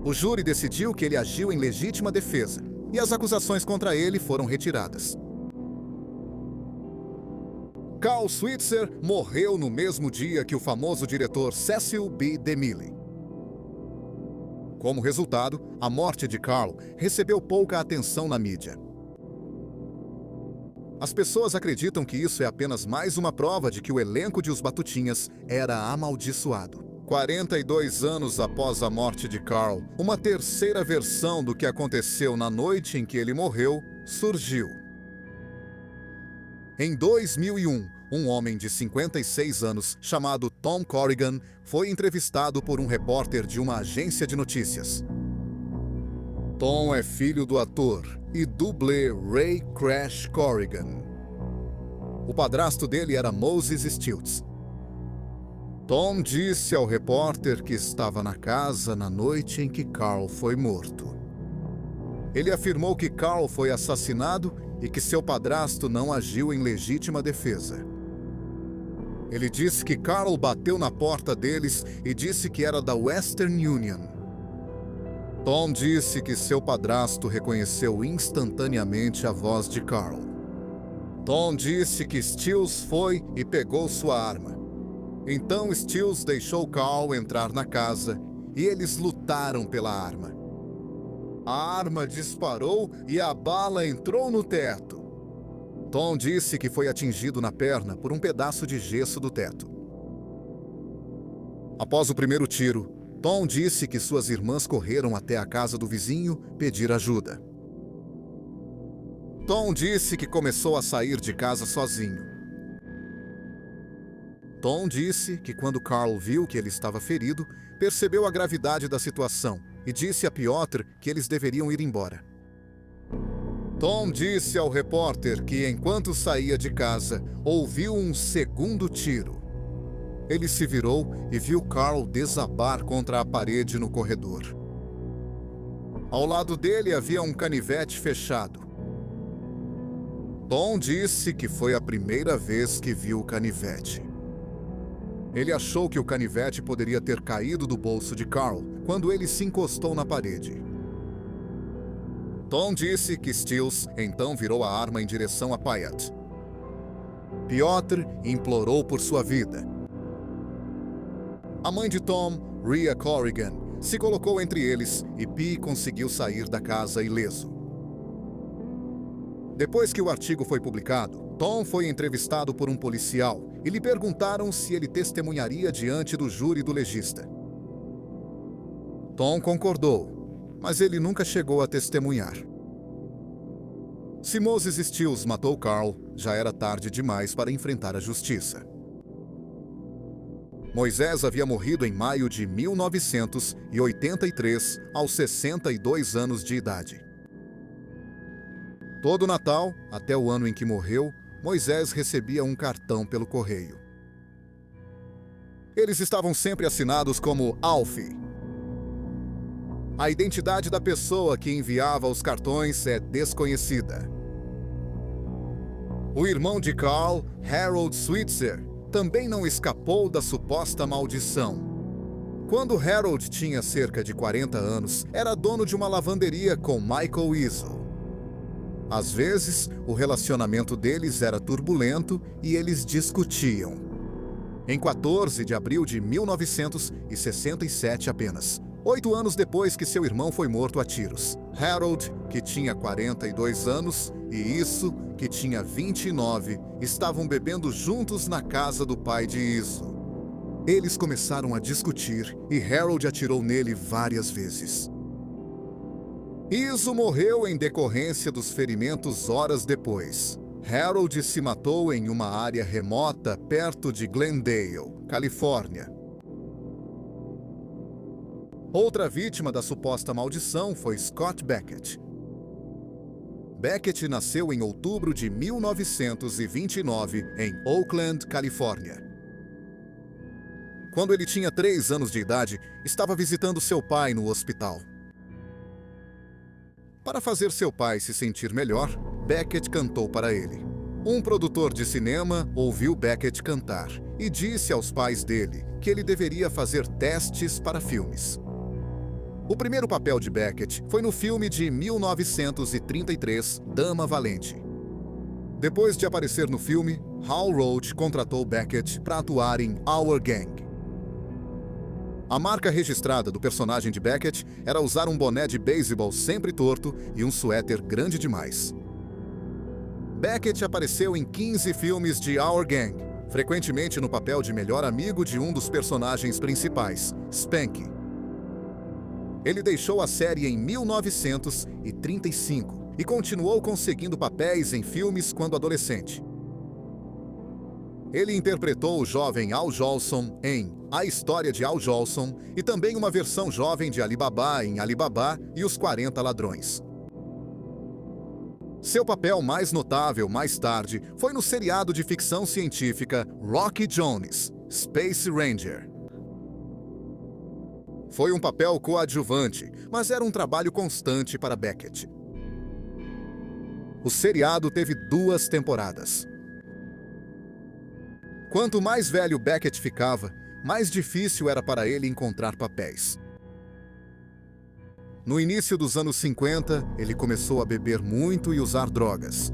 O júri decidiu que ele agiu em legítima defesa e as acusações contra ele foram retiradas. Carl Switzer morreu no mesmo dia que o famoso diretor Cecil B. DeMille. Como resultado, a morte de Carl recebeu pouca atenção na mídia. As pessoas acreditam que isso é apenas mais uma prova de que o elenco de Os Batutinhas era amaldiçoado. 42 anos após a morte de Carl, uma terceira versão do que aconteceu na noite em que ele morreu surgiu. Em 2001, um homem de 56 anos, chamado Tom Corrigan, foi entrevistado por um repórter de uma agência de notícias. Tom é filho do ator e dublê Ray Crash Corrigan. O padrasto dele era Moses Stills. Tom disse ao repórter que estava na casa na noite em que Carl foi morto. Ele afirmou que Carl foi assassinado e que seu padrasto não agiu em legítima defesa. Ele disse que Carl bateu na porta deles e disse que era da Western Union. Tom disse que seu padrasto reconheceu instantaneamente a voz de Carl. Tom disse que Stills foi e pegou sua arma. Então Stills deixou Carl entrar na casa e eles lutaram pela arma. A arma disparou e a bala entrou no teto. Tom disse que foi atingido na perna por um pedaço de gesso do teto. Após o primeiro tiro, Tom disse que suas irmãs correram até a casa do vizinho pedir ajuda. Tom disse que começou a sair de casa sozinho. Tom disse que quando Carl viu que ele estava ferido, percebeu a gravidade da situação e disse a Piotr que eles deveriam ir embora. Tom disse ao repórter que, enquanto saía de casa, ouviu um segundo tiro. Ele se virou e viu Carl desabar contra a parede no corredor. Ao lado dele havia um canivete fechado. Tom disse que foi a primeira vez que viu o canivete. Ele achou que o canivete poderia ter caído do bolso de Carl quando ele se encostou na parede. Tom disse que Stills então virou a arma em direção a Payet. Piotr implorou por sua vida. A mãe de Tom, Rhea Corrigan, se colocou entre eles e Pi conseguiu sair da casa ileso. Depois que o artigo foi publicado, Tom foi entrevistado por um policial e lhe perguntaram se ele testemunharia diante do júri do legista. Tom concordou, mas ele nunca chegou a testemunhar. Se Moses Stills matou Carl, já era tarde demais para enfrentar a justiça. Moisés havia morrido em maio de 1983, aos 62 anos de idade. Todo Natal, até o ano em que morreu, Moisés recebia um cartão pelo correio. Eles estavam sempre assinados como Alfie. A identidade da pessoa que enviava os cartões é desconhecida. O irmão de Carl, Harold Switzer, também não escapou da suposta maldição. Quando Harold tinha cerca de 40 anos, era dono de uma lavanderia com Michael Easel. Às vezes, o relacionamento deles era turbulento e eles discutiam. Em 14 de abril de 1967 apenas, 8 anos depois que seu irmão foi morto a tiros, Harold, que tinha 42 anos, e isso, que tinha 29, estavam bebendo juntos na casa do pai de Iso. Eles começaram a discutir e Harold atirou nele várias vezes. Iso morreu em decorrência dos ferimentos horas depois. Harold se matou em uma área remota perto de Glendale, Califórnia. Outra vítima da suposta maldição foi Scott Beckett. Beckett nasceu em outubro de 1929 em Oakland, Califórnia. Quando ele tinha 3 anos de idade, estava visitando seu pai no hospital. Para fazer seu pai se sentir melhor, Beckett cantou para ele. Um produtor de cinema ouviu Beckett cantar e disse aos pais dele que ele deveria fazer testes para filmes. O primeiro papel de Beckett foi no filme de 1933, Dama Valente. Depois de aparecer no filme, Hal Roach contratou Beckett para atuar em Our Gang. A marca registrada do personagem de Beckett era usar um boné de beisebol sempre torto e um suéter grande demais. Beckett apareceu em 15 filmes de Our Gang, frequentemente no papel de melhor amigo de um dos personagens principais, Spanky. Ele deixou a série em 1935 e continuou conseguindo papéis em filmes quando adolescente. Ele interpretou o jovem Al Jolson em A História de Al Jolson e também uma versão jovem de Ali Baba em Ali Baba e os 40 Ladrões. Seu papel mais notável mais tarde foi no seriado de ficção científica Rocky Jones, Space Ranger. Foi um papel coadjuvante, mas era um trabalho constante para Beckett. O seriado teve 2 temporadas. Quanto mais velho Beckett ficava, mais difícil era para ele encontrar papéis. No início dos anos 50, ele começou a beber muito e usar drogas.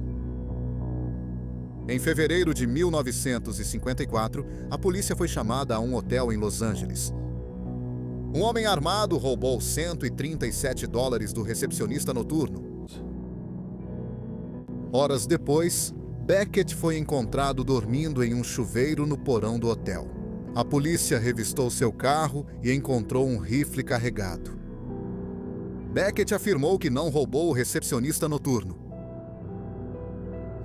Em fevereiro de 1954, a polícia foi chamada a um hotel em Los Angeles. Um homem armado roubou $137 do recepcionista noturno. Horas depois, Beckett foi encontrado dormindo em um chuveiro no porão do hotel. A polícia revistou seu carro e encontrou um rifle carregado. Beckett afirmou que não roubou o recepcionista noturno.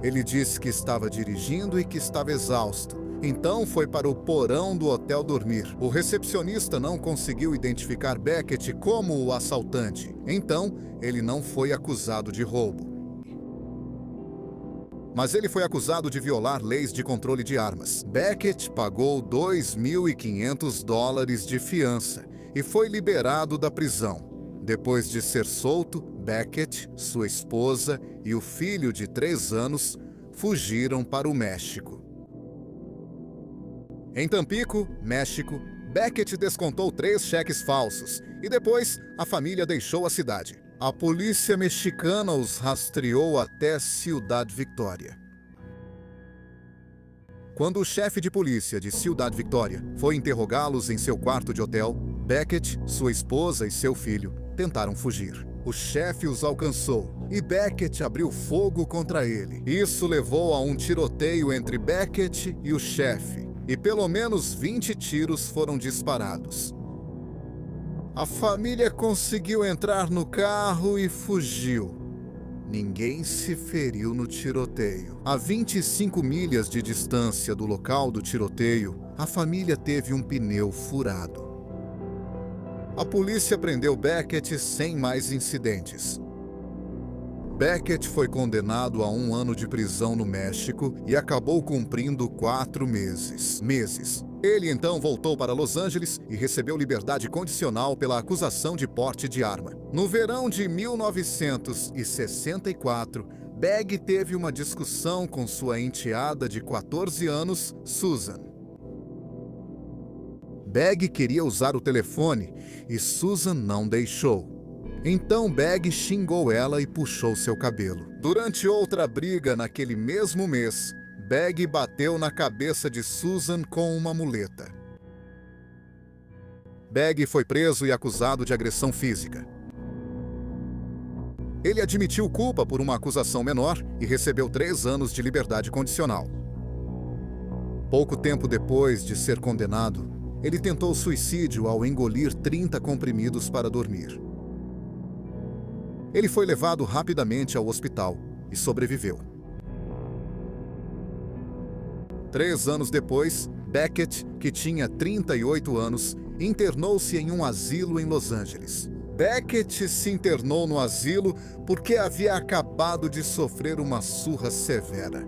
Ele disse que estava dirigindo e que estava exausto. Então foi para o porão do hotel dormir. O recepcionista não conseguiu identificar Beckett como o assaltante. Então, ele não foi acusado de roubo. Mas ele foi acusado de violar leis de controle de armas. Beckett pagou $2.500 de fiança e foi liberado da prisão. Depois de ser solto, Beckett, sua esposa e o filho de 3 anos fugiram para o México. Em Tampico, México, Beckett descontou 3 cheques falsos e depois a família deixou a cidade. A polícia mexicana os rastreou até Ciudad Victoria. Quando o chefe de polícia de Ciudad Victoria foi interrogá-los em seu quarto de hotel, Beckett, sua esposa e seu filho tentaram fugir. O chefe os alcançou e Beckett abriu fogo contra ele. Isso levou a um tiroteio entre Beckett e o chefe. E pelo menos 20 tiros foram disparados. A família conseguiu entrar no carro e fugiu. ninguém se feriu no tiroteio. A 25 milhas de distância do local do tiroteio, a família teve um pneu furado. A polícia prendeu Beckett sem mais incidentes. Beckett foi condenado a 1 ano de prisão no México e acabou cumprindo 4 meses. Ele então voltou para Los Angeles e recebeu liberdade condicional pela acusação de porte de arma. No verão de 1964, Begg teve uma discussão com sua enteada de 14 anos, Susan. Begg queria usar o telefone e Susan não deixou. Então Begg xingou ela e puxou seu cabelo. Durante outra briga naquele mesmo mês, Begg bateu na cabeça de Susan com uma muleta. Begg foi preso e acusado de agressão física. Ele admitiu culpa por uma acusação menor e recebeu 3 anos de liberdade condicional. Pouco tempo depois de ser condenado, ele tentou suicídio ao engolir 30 comprimidos para dormir. Ele foi levado rapidamente ao hospital e sobreviveu. 3 anos depois, Beckett, que tinha 38 anos, internou-se em um asilo em Los Angeles. Beckett se internou no asilo porque havia acabado de sofrer uma surra severa.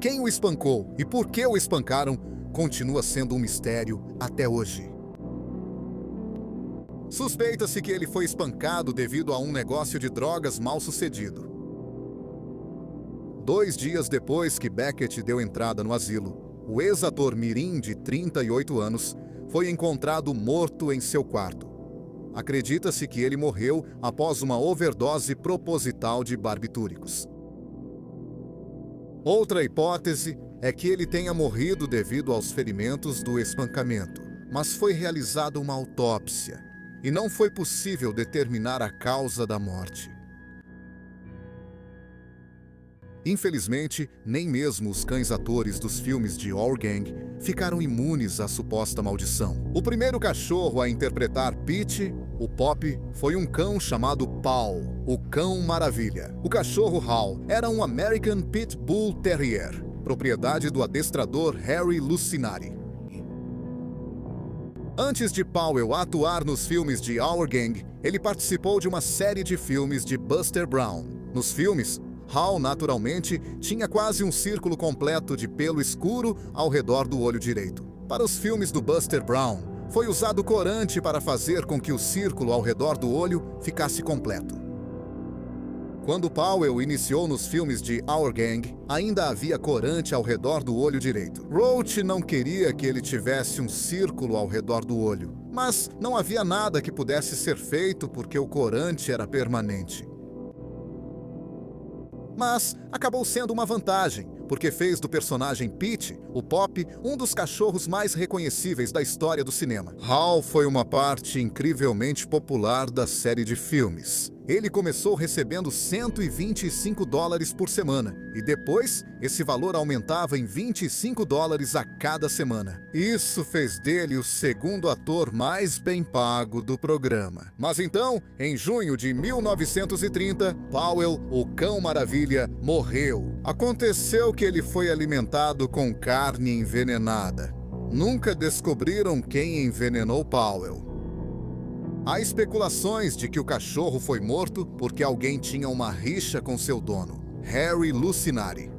Quem o espancou e por que o espancaram continua sendo um mistério até hoje. Suspeita-se que ele foi espancado devido a um negócio de drogas mal sucedido. 2 dias depois que Beckett deu entrada no asilo, o ex-ator mirim de 38 anos foi encontrado morto em seu quarto. Acredita-se que ele morreu após uma overdose proposital de barbitúricos. Outra hipótese é que ele tenha morrido devido aos ferimentos do espancamento, mas foi realizada uma autópsia e não foi possível determinar a causa da morte. Infelizmente, nem mesmo os cães-atores dos filmes de Our Gang ficaram imunes à suposta maldição. O primeiro cachorro a interpretar Pete, o Pop, foi um cão chamado Paul, o Cão Maravilha. O cachorro Hal era um American Pit Bull Terrier, propriedade do adestrador Harry Lucinari. Antes de Powell atuar nos filmes de Our Gang, ele participou de uma série de filmes de Buster Brown. Nos filmes, Hal, naturalmente, tinha quase um círculo completo de pelo escuro ao redor do olho direito. Para os filmes do Buster Brown, foi usado corante para fazer com que o círculo ao redor do olho ficasse completo. Quando Powell iniciou nos filmes de Our Gang, ainda havia corante ao redor do olho direito. Roach não queria que ele tivesse um círculo ao redor do olho, mas não havia nada que pudesse ser feito porque o corante era permanente. Mas acabou sendo uma vantagem, porque fez do personagem Pete, o Pop, um dos cachorros mais reconhecíveis da história do cinema. Hal foi uma parte incrivelmente popular da série de filmes. Ele começou recebendo $125 por semana, e depois esse valor aumentava em $25 a cada semana. Isso fez dele o segundo ator mais bem pago do programa. Mas então, em junho de 1930, Powell, o Cão Maravilha, morreu. Aconteceu que ele foi alimentado com carne envenenada. Nunca descobriram quem envenenou Powell. Há especulações de que o cachorro foi morto porque alguém tinha uma rixa com seu dono, Harry Lucinari.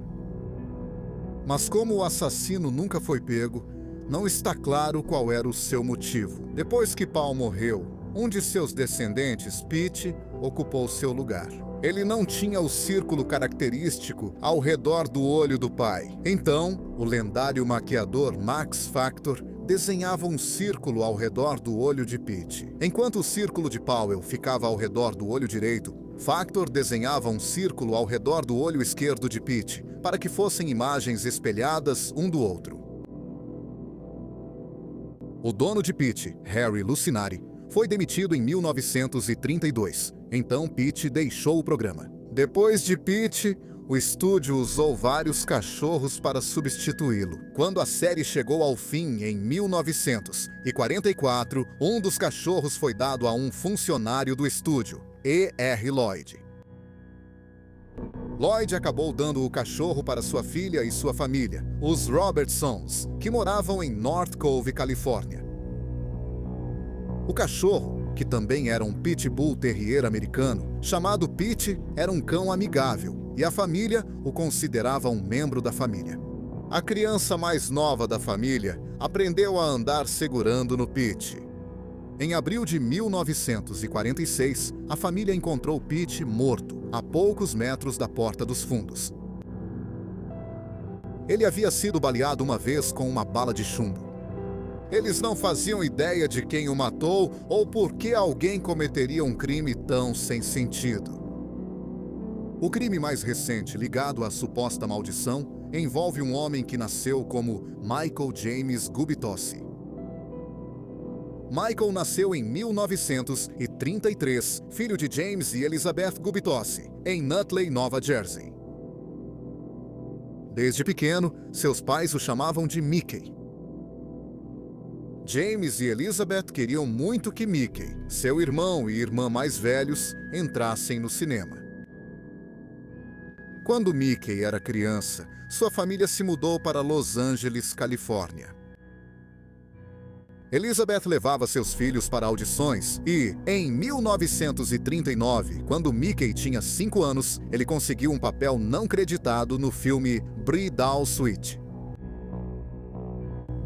Mas como o assassino nunca foi pego, não está claro qual era o seu motivo. Depois que Paul morreu, um de seus descendentes, Pete, ocupou seu lugar. Ele não tinha o círculo característico ao redor do olho do pai. Então, o lendário maquiador Max Factor desenhava um círculo ao redor do olho de Pete. Enquanto o círculo de Powell ficava ao redor do olho direito, Factor desenhava um círculo ao redor do olho esquerdo de Pete, para que fossem imagens espelhadas um do outro. O dono de Pete, Harry Lucinari, foi demitido em 1932. Então Pete deixou o programa. Depois de Pete, o estúdio usou vários cachorros para substituí-lo. Quando a série chegou ao fim em 1944, um dos cachorros foi dado a um funcionário do estúdio, E.R. Lloyd. Lloyd acabou dando o cachorro para sua filha e sua família, os Robertsons, que moravam em North Cove, Califórnia. O cachorro, que também era um Pitbull Terrier americano, chamado Pete, era um cão amigável, e a família o considerava um membro da família. A criança mais nova da família aprendeu a andar segurando no Pete. Em abril de 1946, a família encontrou Pete morto, a poucos metros da porta dos fundos. Ele havia sido baleado uma vez com uma bala de chumbo. Eles não faziam ideia de quem o matou ou por que alguém cometeria um crime tão sem sentido. O crime mais recente ligado à suposta maldição envolve um homem que nasceu como Michael James Gubitosi. Michael nasceu em 1933, filho de James e Elizabeth Gubitosi, em Nutley, Nova Jersey. Desde pequeno, seus pais o chamavam de Mickey. James e Elizabeth queriam muito que Mickey, seu irmão e irmã mais velhos, entrassem no cinema. Quando Mickey era criança, sua família se mudou para Los Angeles, Califórnia. Elizabeth levava seus filhos para audições e, em 1939, quando Mickey tinha 5 anos, ele conseguiu um papel não creditado no filme Bridal Suite.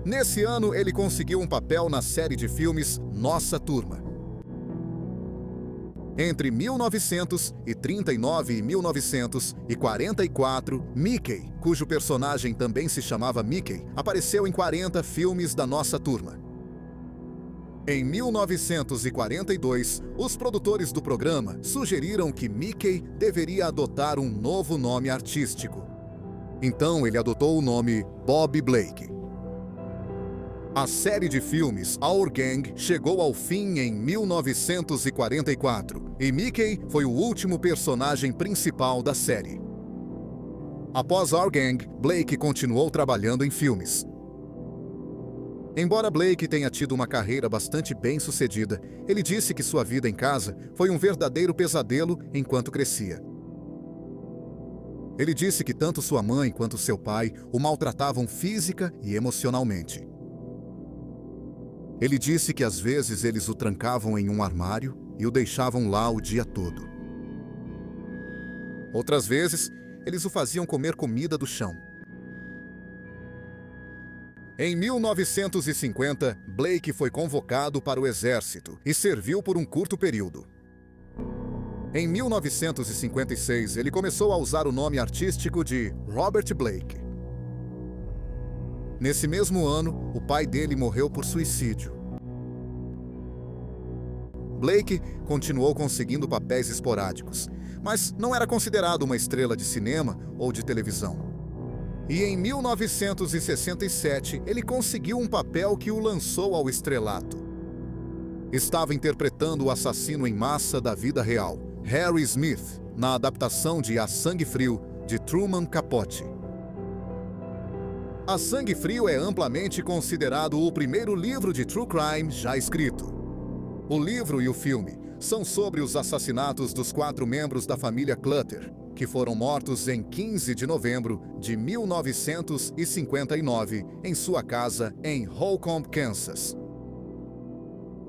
Nesse ano, ele conseguiu um papel na série de filmes Nossa Turma. Entre 1939 e 1944, Mickey, cujo personagem também se chamava Mickey, apareceu em 40 filmes da Nossa Turma. Em 1942, os produtores do programa sugeriram que Mickey deveria adotar um novo nome artístico. Então ele adotou o nome Bob Blake. A série de filmes Our Gang chegou ao fim em 1944 e Mickey foi o último personagem principal da série. Após Our Gang, Blake continuou trabalhando em filmes. Embora Blake tenha tido uma carreira bastante bem-sucedida, ele disse que sua vida em casa foi um verdadeiro pesadelo enquanto crescia. Ele disse que tanto sua mãe quanto seu pai o maltratavam física e emocionalmente. Ele disse que às vezes eles o trancavam em um armário e o deixavam lá o dia todo. Outras vezes, eles o faziam comer comida do chão. Em 1950, Blake foi convocado para o exército e serviu por um curto período. Em 1956, ele começou a usar o nome artístico de Robert Blake. Nesse mesmo ano, o pai dele morreu por suicídio. Blake continuou conseguindo papéis esporádicos, mas não era considerado uma estrela de cinema ou de televisão. E em 1967, ele conseguiu um papel que o lançou ao estrelato. Estava interpretando o assassino em massa da vida real, Harry Smith, na adaptação de A Sangue Frio, de Truman Capote. A Sangue Frio é amplamente considerado o primeiro livro de true crime já escrito. O livro e o filme são sobre os assassinatos dos 4 membros da família Clutter, que foram mortos em 15 de novembro de 1959 em sua casa em Holcomb, Kansas.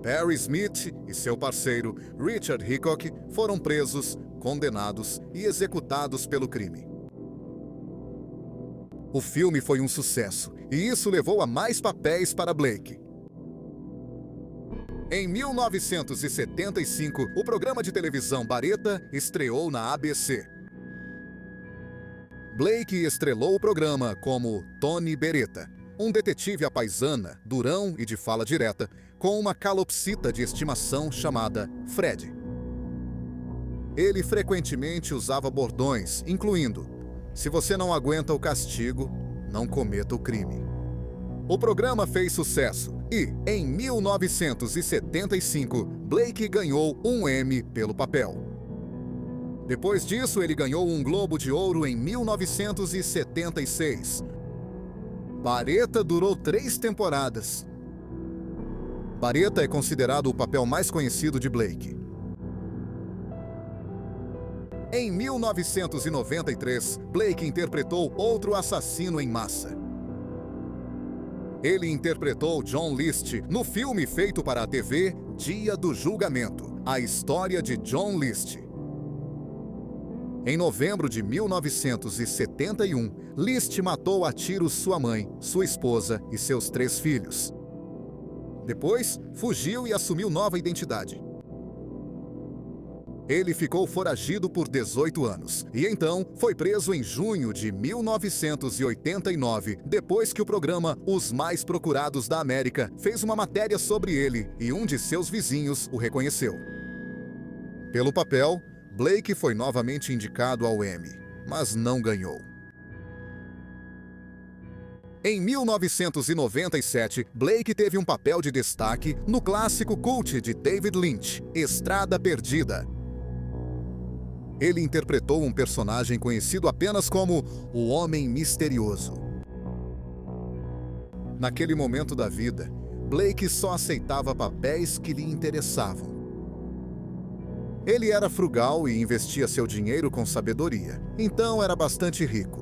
Perry Smith e seu parceiro, Richard Hickok, foram presos, condenados e executados pelo crime. O filme foi um sucesso, e isso levou a mais papéis para Blake. Em 1975, o programa de televisão Baretta estreou na ABC. Blake estrelou o programa como Tony Beretta, um detetive à paisana, durão e de fala direta, com uma calopsita de estimação chamada Fred. Ele frequentemente usava bordões, incluindo: "Se você não aguenta o castigo, não cometa o crime." O programa fez sucesso e, em 1975, Blake ganhou um Emmy pelo papel. Depois disso, ele ganhou um Globo de Ouro em 1976. Baretta durou 3 temporadas. Baretta é considerado o papel mais conhecido de Blake. Em 1993, Blake interpretou outro assassino em massa. Ele interpretou John List no filme feito para a TV Dia do Julgamento, a história de John List. Em novembro de 1971, List matou a tiros sua mãe, sua esposa e seus 3 filhos. Depois, fugiu e assumiu nova identidade. Ele ficou foragido por 18 anos e então foi preso em junho de 1989, depois que o programa Os Mais Procurados da América fez uma matéria sobre ele e um de seus vizinhos o reconheceu. Pelo papel, Blake foi novamente indicado ao Emmy, mas não ganhou. Em 1997, Blake teve um papel de destaque no clássico cult de David Lynch, Estrada Perdida. Ele interpretou um personagem conhecido apenas como o Homem Misterioso. Naquele momento da vida, Blake só aceitava papéis que lhe interessavam. Ele era frugal e investia seu dinheiro com sabedoria, então era bastante rico.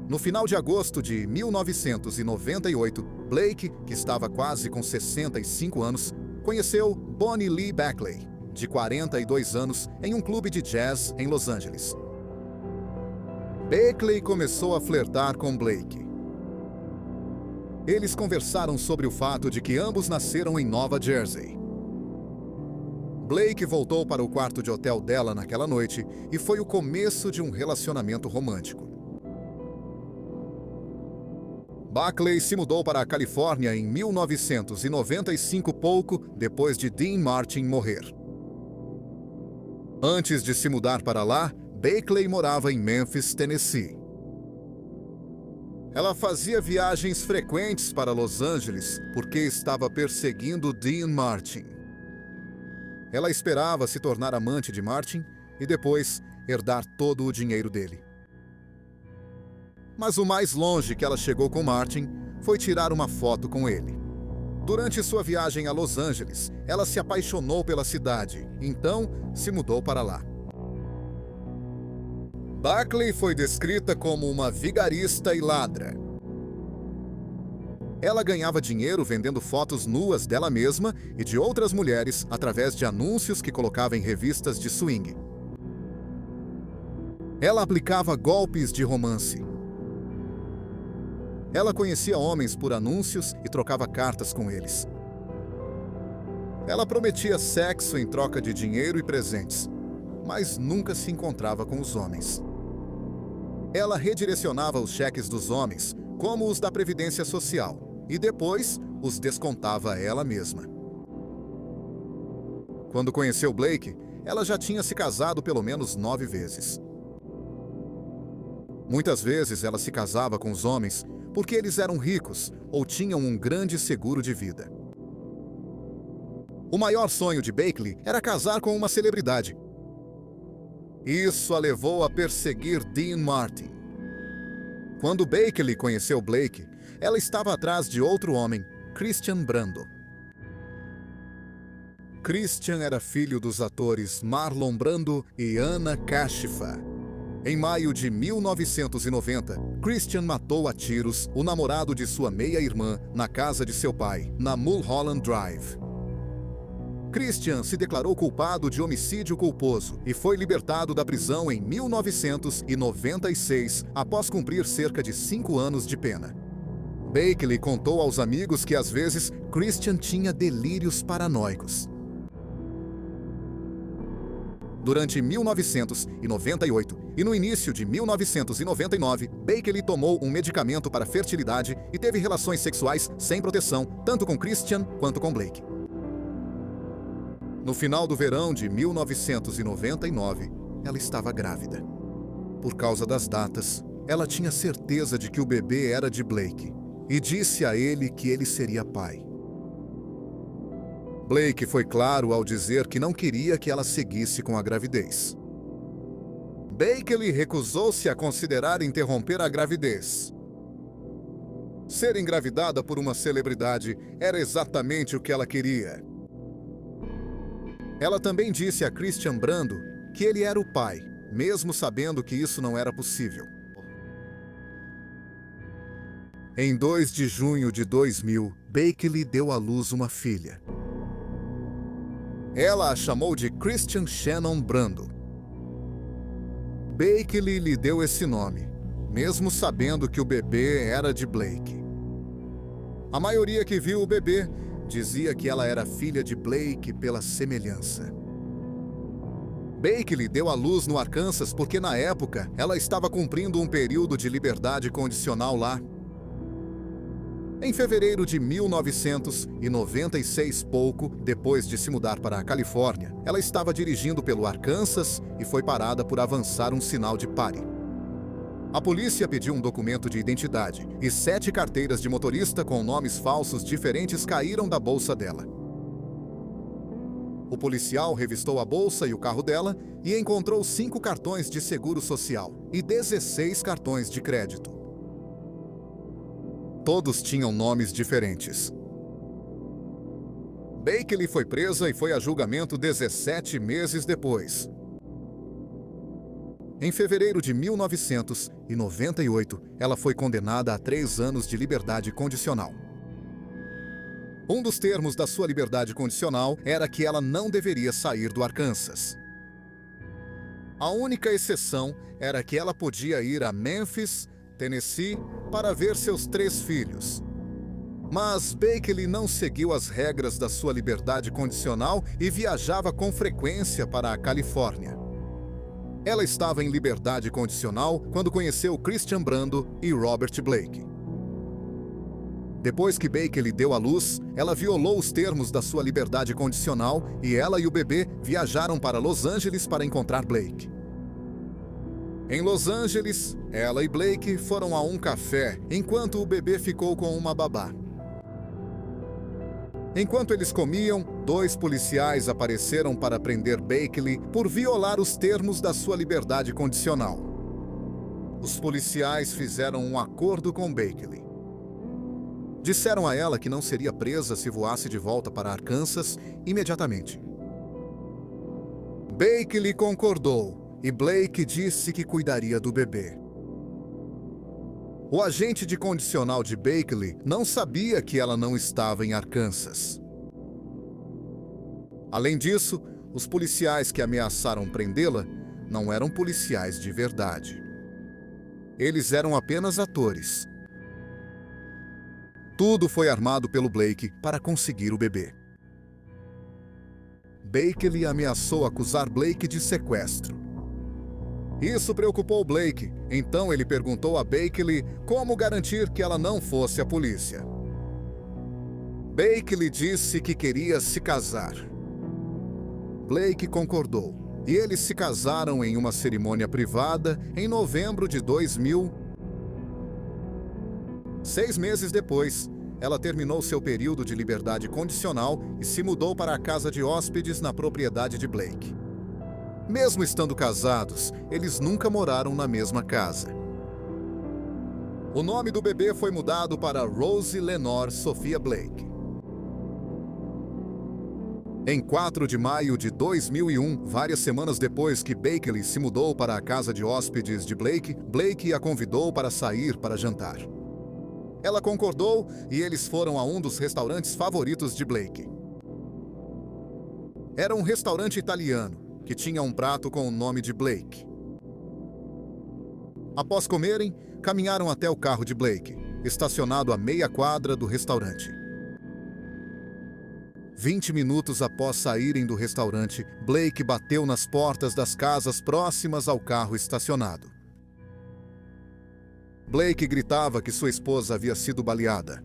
No final de agosto de 1998, Blake, que estava quase com 65 anos, conheceu Bonnie Lee Bakley, de 42 anos, em um clube de jazz em Los Angeles. Bakley começou a flertar com Blake. Eles conversaram sobre o fato de que ambos nasceram em Nova Jersey. Blake voltou para o quarto de hotel dela naquela noite e foi o começo de um relacionamento romântico. Bakley se mudou para a Califórnia em 1995, pouco depois de Dean Martin morrer. Antes de se mudar para lá, Bakley morava em Memphis, Tennessee. Ela fazia viagens frequentes para Los Angeles porque estava perseguindo Dean Martin. Ela esperava se tornar amante de Martin e depois herdar todo o dinheiro dele. Mas o mais longe que ela chegou com Martin foi tirar uma foto com ele. Durante sua viagem a Los Angeles, ela se apaixonou pela cidade, então se mudou para lá. Bakley foi descrita como uma vigarista e ladra. Ela ganhava dinheiro vendendo fotos nuas dela mesma e de outras mulheres através de anúncios que colocava em revistas de swing. Ela aplicava golpes de romance. Ela conhecia homens por anúncios e trocava cartas com eles. Ela prometia sexo em troca de dinheiro e presentes, mas nunca se encontrava com os homens. Ela redirecionava os cheques dos homens, como os da Previdência Social, e depois os descontava ela mesma. Quando conheceu Blake, ela já tinha se casado pelo menos 9 vezes. Muitas vezes ela se casava com os homens porque eles eram ricos ou tinham um grande seguro de vida. O maior sonho de Bakley era casar com uma celebridade. Isso a levou a perseguir Dean Martin. Quando Bakley conheceu Blake, ela estava atrás de outro homem, Christian Brando. Christian era filho dos atores Marlon Brando e Anna Kashifa. Em maio de 1990, Christian matou a tiros o namorado de sua meia-irmã na casa de seu pai, na Mulholland Drive. Christian se declarou culpado de homicídio culposo e foi libertado da prisão em 1996, após cumprir cerca de 5 anos de pena. Bakley contou aos amigos que às vezes Christian tinha delírios paranoicos. Durante 1998 e no início de 1999, Bakley tomou um medicamento para fertilidade e teve relações sexuais sem proteção, tanto com Christian quanto com Blake. No final do verão de 1999, ela estava grávida. Por causa das datas, ela tinha certeza de que o bebê era de Blake e disse a ele que ele seria pai. Blake foi claro ao dizer que não queria que ela seguisse com a gravidez. Bakley recusou-se a considerar interromper a gravidez. Ser engravidada por uma celebridade era exatamente o que ela queria. Ela também disse a Christian Brando que ele era o pai, mesmo sabendo que isso não era possível. Em 2 de junho de 2000, Blakely deu à luz uma filha. Ela a chamou de Christian Shannon Brando. Blakely lhe deu esse nome, mesmo sabendo que o bebê era de Blake. A maioria que viu o bebê dizia que ela era filha de Blake pela semelhança. Blakely deu à luz no Arkansas porque, na época, ela estava cumprindo um período de liberdade condicional lá. Em fevereiro de 1996, pouco depois de se mudar para a Califórnia, ela estava dirigindo pelo Arkansas e foi parada por avançar um sinal de pare. A polícia pediu um documento de identidade e 7 carteiras de motorista com nomes falsos diferentes caíram da bolsa dela. O policial revistou a bolsa e o carro dela e encontrou 5 cartões de seguro social e 16 cartões de crédito. Todos tinham nomes diferentes. Blakely foi presa e foi a julgamento 17 meses depois. Em fevereiro de 1998, ela foi condenada a 3 anos de liberdade condicional. Um dos termos da sua liberdade condicional era que ela não deveria sair do Arkansas. A única exceção era que ela podia ir a Memphis, Tennessee, para ver seus 3 filhos. Mas Blakely não seguiu as regras da sua liberdade condicional e viajava com frequência para a Califórnia. Ela estava em liberdade condicional quando conheceu Christian Brando e Robert Blake. Depois que Blakely deu à luz, ela violou os termos da sua liberdade condicional e ela e o bebê viajaram para Los Angeles para encontrar Blake. Em Los Angeles, ela e Blake foram a um café, enquanto o bebê ficou com uma babá. Enquanto eles comiam, 2 policiais apareceram para prender Blakely por violar os termos da sua liberdade condicional. Os policiais fizeram um acordo com Blakely. Disseram a ela que não seria presa se voasse de volta para Arkansas imediatamente. Blakely concordou. E Blake disse que cuidaria do bebê. O agente de condicional de Blakely não sabia que ela não estava em Arkansas. Além disso, os policiais que ameaçaram prendê-la não eram policiais de verdade. Eles eram apenas atores. Tudo foi armado pelo Blake para conseguir o bebê. Blakely ameaçou acusar Blake de sequestro. Isso preocupou Blake, então ele perguntou a Blakely como garantir que ela não fosse a polícia. Blakely disse que queria se casar. Blake concordou, e eles se casaram em uma cerimônia privada em novembro de 2000. 6 meses depois, ela terminou seu período de liberdade condicional e se mudou para a casa de hóspedes na propriedade de Blake. Mesmo estando casados, eles nunca moraram na mesma casa. O nome do bebê foi mudado para Rose Lenore Sophia Blake. Em 4 de maio de 2001, várias semanas depois que Blakely se mudou para a casa de hóspedes de Blake, Blake a convidou para sair para jantar. Ela concordou e eles foram a um dos restaurantes favoritos de Blake. Era um restaurante italiano que tinha um prato com o nome de Blake. Após comerem, caminharam até o carro de Blake, estacionado a meia quadra do restaurante. 20 minutos após saírem do restaurante, Blake bateu nas portas das casas próximas ao carro estacionado. Blake gritava que sua esposa havia sido baleada.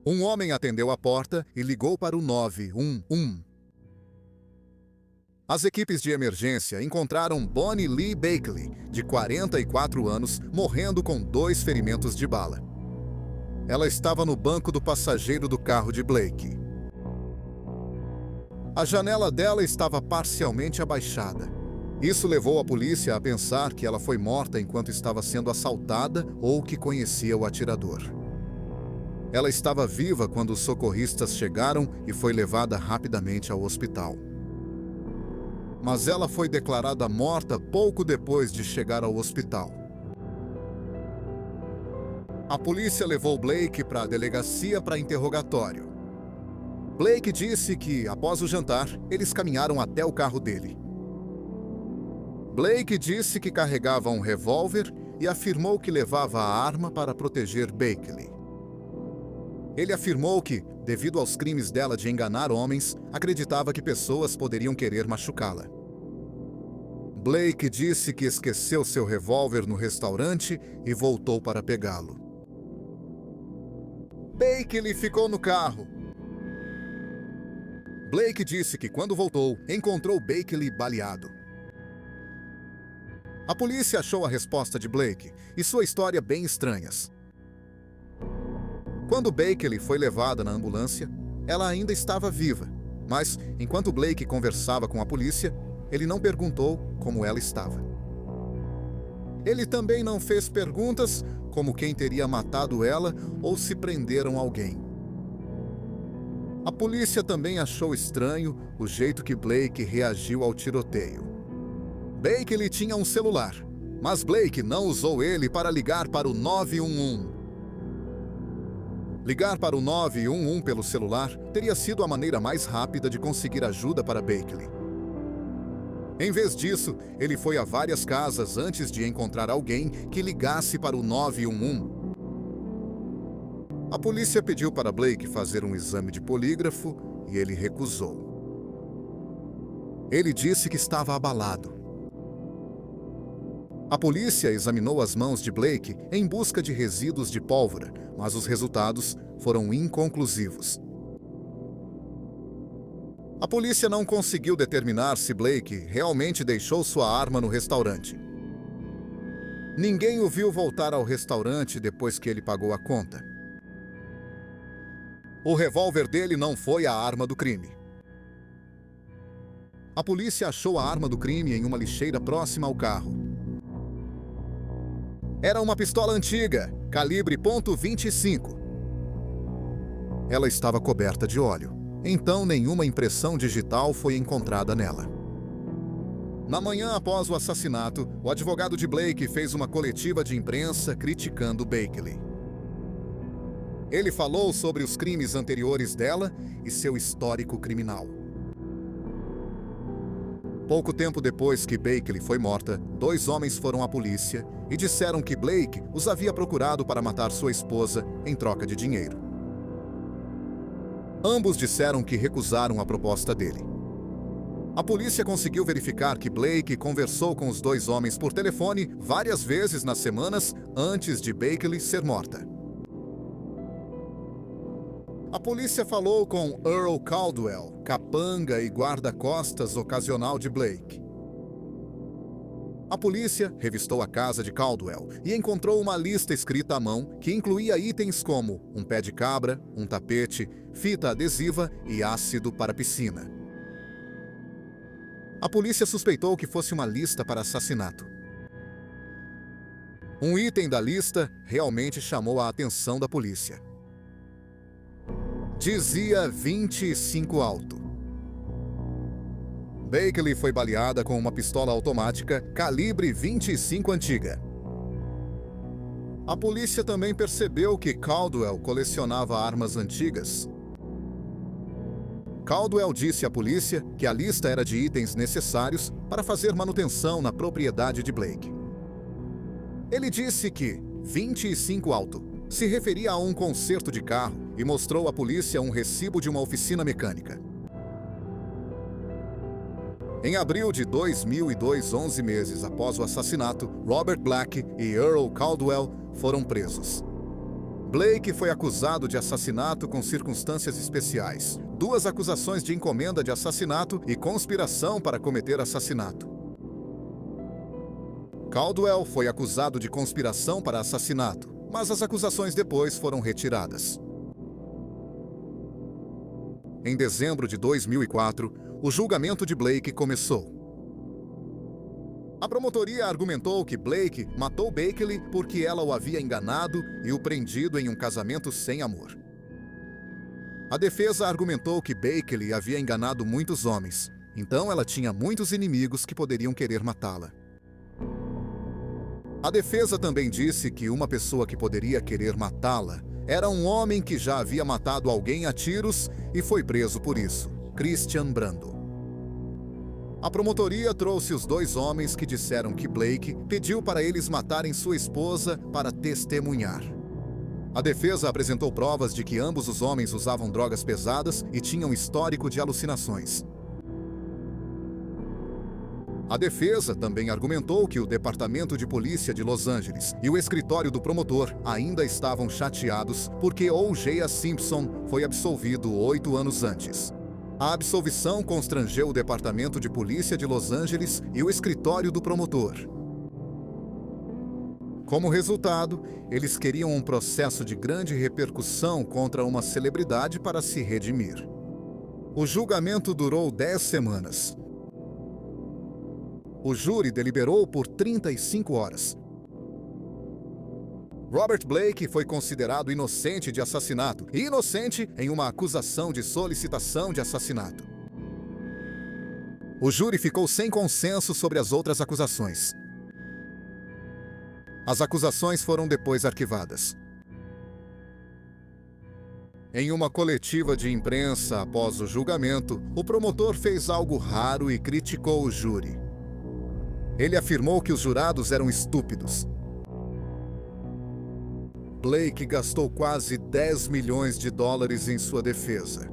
Um homem atendeu a porta e ligou para o 911. As equipes de emergência encontraram Bonnie Lee Blakely, de 44 anos, morrendo com 2 ferimentos de bala. Ela estava no banco do passageiro do carro de Blake. A janela dela estava parcialmente abaixada. Isso levou a polícia a pensar que ela foi morta enquanto estava sendo assaltada ou que conhecia o atirador. Ela estava viva quando os socorristas chegaram e foi levada rapidamente ao hospital. Mas ela foi declarada morta pouco depois de chegar ao hospital. A polícia levou Blake para a delegacia para interrogatório. Blake disse que, após o jantar, eles caminharam até o carro dele. Blake disse que carregava um revólver e afirmou que levava a arma para proteger Bakley. Ele afirmou que, devido aos crimes dela de enganar homens, acreditava que pessoas poderiam querer machucá-la. Blake disse que esqueceu seu revólver no restaurante e voltou para pegá-lo. Bakley ficou no carro. Blake disse que, quando voltou, encontrou Bakley baleado. A polícia achou a resposta de Blake e sua história bem estranhas. Quando Bakley foi levada na ambulância, ela ainda estava viva, mas, enquanto Blake conversava com a polícia, ele não perguntou como ela estava. Ele também não fez perguntas como quem teria matado ela ou se prenderam alguém. A polícia também achou estranho o jeito que Blake reagiu ao tiroteio. Bakley tinha um celular, mas Blake não usou ele para ligar para o 911. Ligar para o 911 pelo celular teria sido a maneira mais rápida de conseguir ajuda para Bakley. Em vez disso, ele foi a várias casas antes de encontrar alguém que ligasse para o 911. A polícia pediu para Blake fazer um exame de polígrafo e ele recusou. Ele disse que estava abalado. A polícia examinou as mãos de Blake em busca de resíduos de pólvora, mas os resultados foram inconclusivos. A polícia não conseguiu determinar se Blake realmente deixou sua arma no restaurante. Ninguém o viu voltar ao restaurante depois que ele pagou a conta. O revólver dele não foi a arma do crime. A polícia achou a arma do crime em uma lixeira próxima ao carro. Era uma pistola antiga, calibre .25. Ela estava coberta de óleo, então nenhuma impressão digital foi encontrada nela. Na manhã após o assassinato, o advogado de Blake fez uma coletiva de imprensa criticando Bakley. Ele falou sobre os crimes anteriores dela e seu histórico criminal. Pouco tempo depois que Bakley foi morta, 2 homens foram à polícia e disseram que Blake os havia procurado para matar sua esposa em troca de dinheiro. Ambos disseram que recusaram a proposta dele. A polícia conseguiu verificar que Blake conversou com os 2 homens por telefone várias vezes nas semanas antes de Bakley ser morta. A polícia falou com Earl Caldwell, capanga e guarda-costas ocasional de Blake. A polícia revistou a casa de Caldwell e encontrou uma lista escrita à mão que incluía itens como um pé de cabra, um tapete, fita adesiva e ácido para piscina. A polícia suspeitou que fosse uma lista para assassinato. Um item da lista realmente chamou a atenção da polícia. Dizia 25 alto. Bakley foi baleada com uma pistola automática calibre 25 antiga. A polícia também percebeu que Caldwell colecionava armas antigas. Caldwell disse à polícia que a lista era de itens necessários para fazer manutenção na propriedade de Blake. Ele disse que 25 alto se referia a um conserto de carro e mostrou à polícia um recibo de uma oficina mecânica. Em abril de 2002, 11 meses após o assassinato, Robert Black e Earl Caldwell foram presos. Blake foi acusado de assassinato com circunstâncias especiais, 2 acusações de encomenda de assassinato e conspiração para cometer assassinato. Caldwell foi acusado de conspiração para assassinato, mas as acusações depois foram retiradas. Em dezembro de 2004, o julgamento de Blake começou. A promotoria argumentou que Blake matou Bakley porque ela o havia enganado e o prendido em um casamento sem amor. A defesa argumentou que Blakely havia enganado muitos homens, então ela tinha muitos inimigos que poderiam querer matá-la. A defesa também disse que uma pessoa que poderia querer matá-la era um homem que já havia matado alguém a tiros e foi preso por isso, Christian Brando. A promotoria trouxe os 2 homens que disseram que Blake pediu para eles matarem sua esposa para testemunhar. A defesa apresentou provas de que ambos os homens usavam drogas pesadas e tinham histórico de alucinações. A defesa também argumentou que o Departamento de Polícia de Los Angeles e o escritório do promotor ainda estavam chateados porque O.J. Simpson foi absolvido 8 anos antes. A absolvição constrangeu o Departamento de Polícia de Los Angeles e o escritório do promotor. Como resultado, eles queriam um processo de grande repercussão contra uma celebridade para se redimir. O julgamento durou 10 semanas. O júri deliberou por 35 horas. Robert Blake foi considerado inocente de assassinato e inocente em uma acusação de solicitação de assassinato. O júri ficou sem consenso sobre as outras acusações. As acusações foram depois arquivadas. Em uma coletiva de imprensa após o julgamento, o promotor fez algo raro e criticou o júri. Ele afirmou que os jurados eram estúpidos. Blake gastou quase 10 milhões de dólares em sua defesa.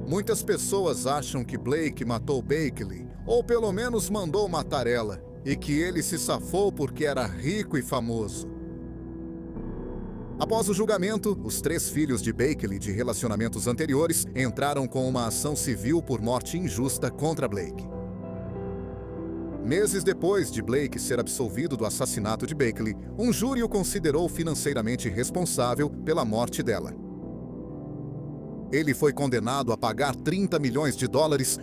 Muitas pessoas acham que Blake matou Blakely, ou pelo menos mandou matar ela, e que ele se safou porque era rico e famoso. Após o julgamento, os 3 filhos de Blakely de relacionamentos anteriores entraram com uma ação civil por morte injusta contra Blake. Meses depois de Blake ser absolvido do assassinato de Blakely, um júri o considerou financeiramente responsável pela morte dela. Ele foi condenado a pagar 30 milhões de dólares.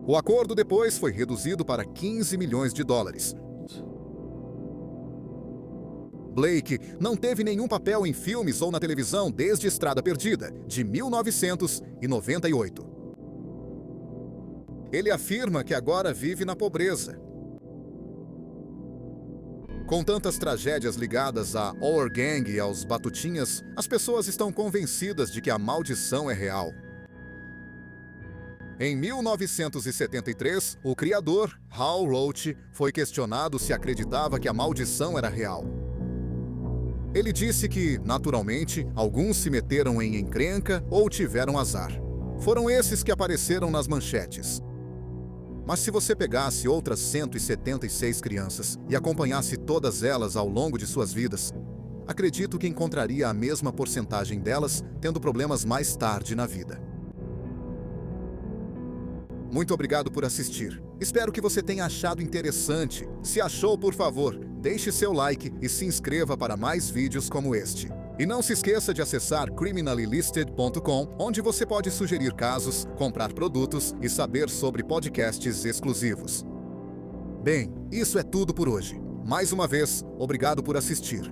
O acordo depois foi reduzido para 15 milhões de dólares. Blake não teve nenhum papel em filmes ou na televisão desde Estrada Perdida, de 1998. Ele afirma que agora vive na pobreza. Com tantas tragédias ligadas à Our Gang e aos Batutinhas, as pessoas estão convencidas de que a maldição é real. Em 1973, o criador, Hal Roach, foi questionado se acreditava que a maldição era real. Ele disse que, naturalmente, alguns se meteram em encrenca ou tiveram azar. Foram esses que apareceram nas manchetes. Mas se você pegasse outras 176 crianças e acompanhasse todas elas ao longo de suas vidas, acredito que encontraria a mesma porcentagem delas tendo problemas mais tarde na vida. Muito obrigado por assistir. Espero que você tenha achado interessante. Se achou, por favor, deixe seu like e se inscreva para mais vídeos como este. E não se esqueça de acessar criminallylisted.com, onde você pode sugerir casos, comprar produtos e saber sobre podcasts exclusivos. Bem, isso é tudo por hoje. Mais uma vez, obrigado por assistir.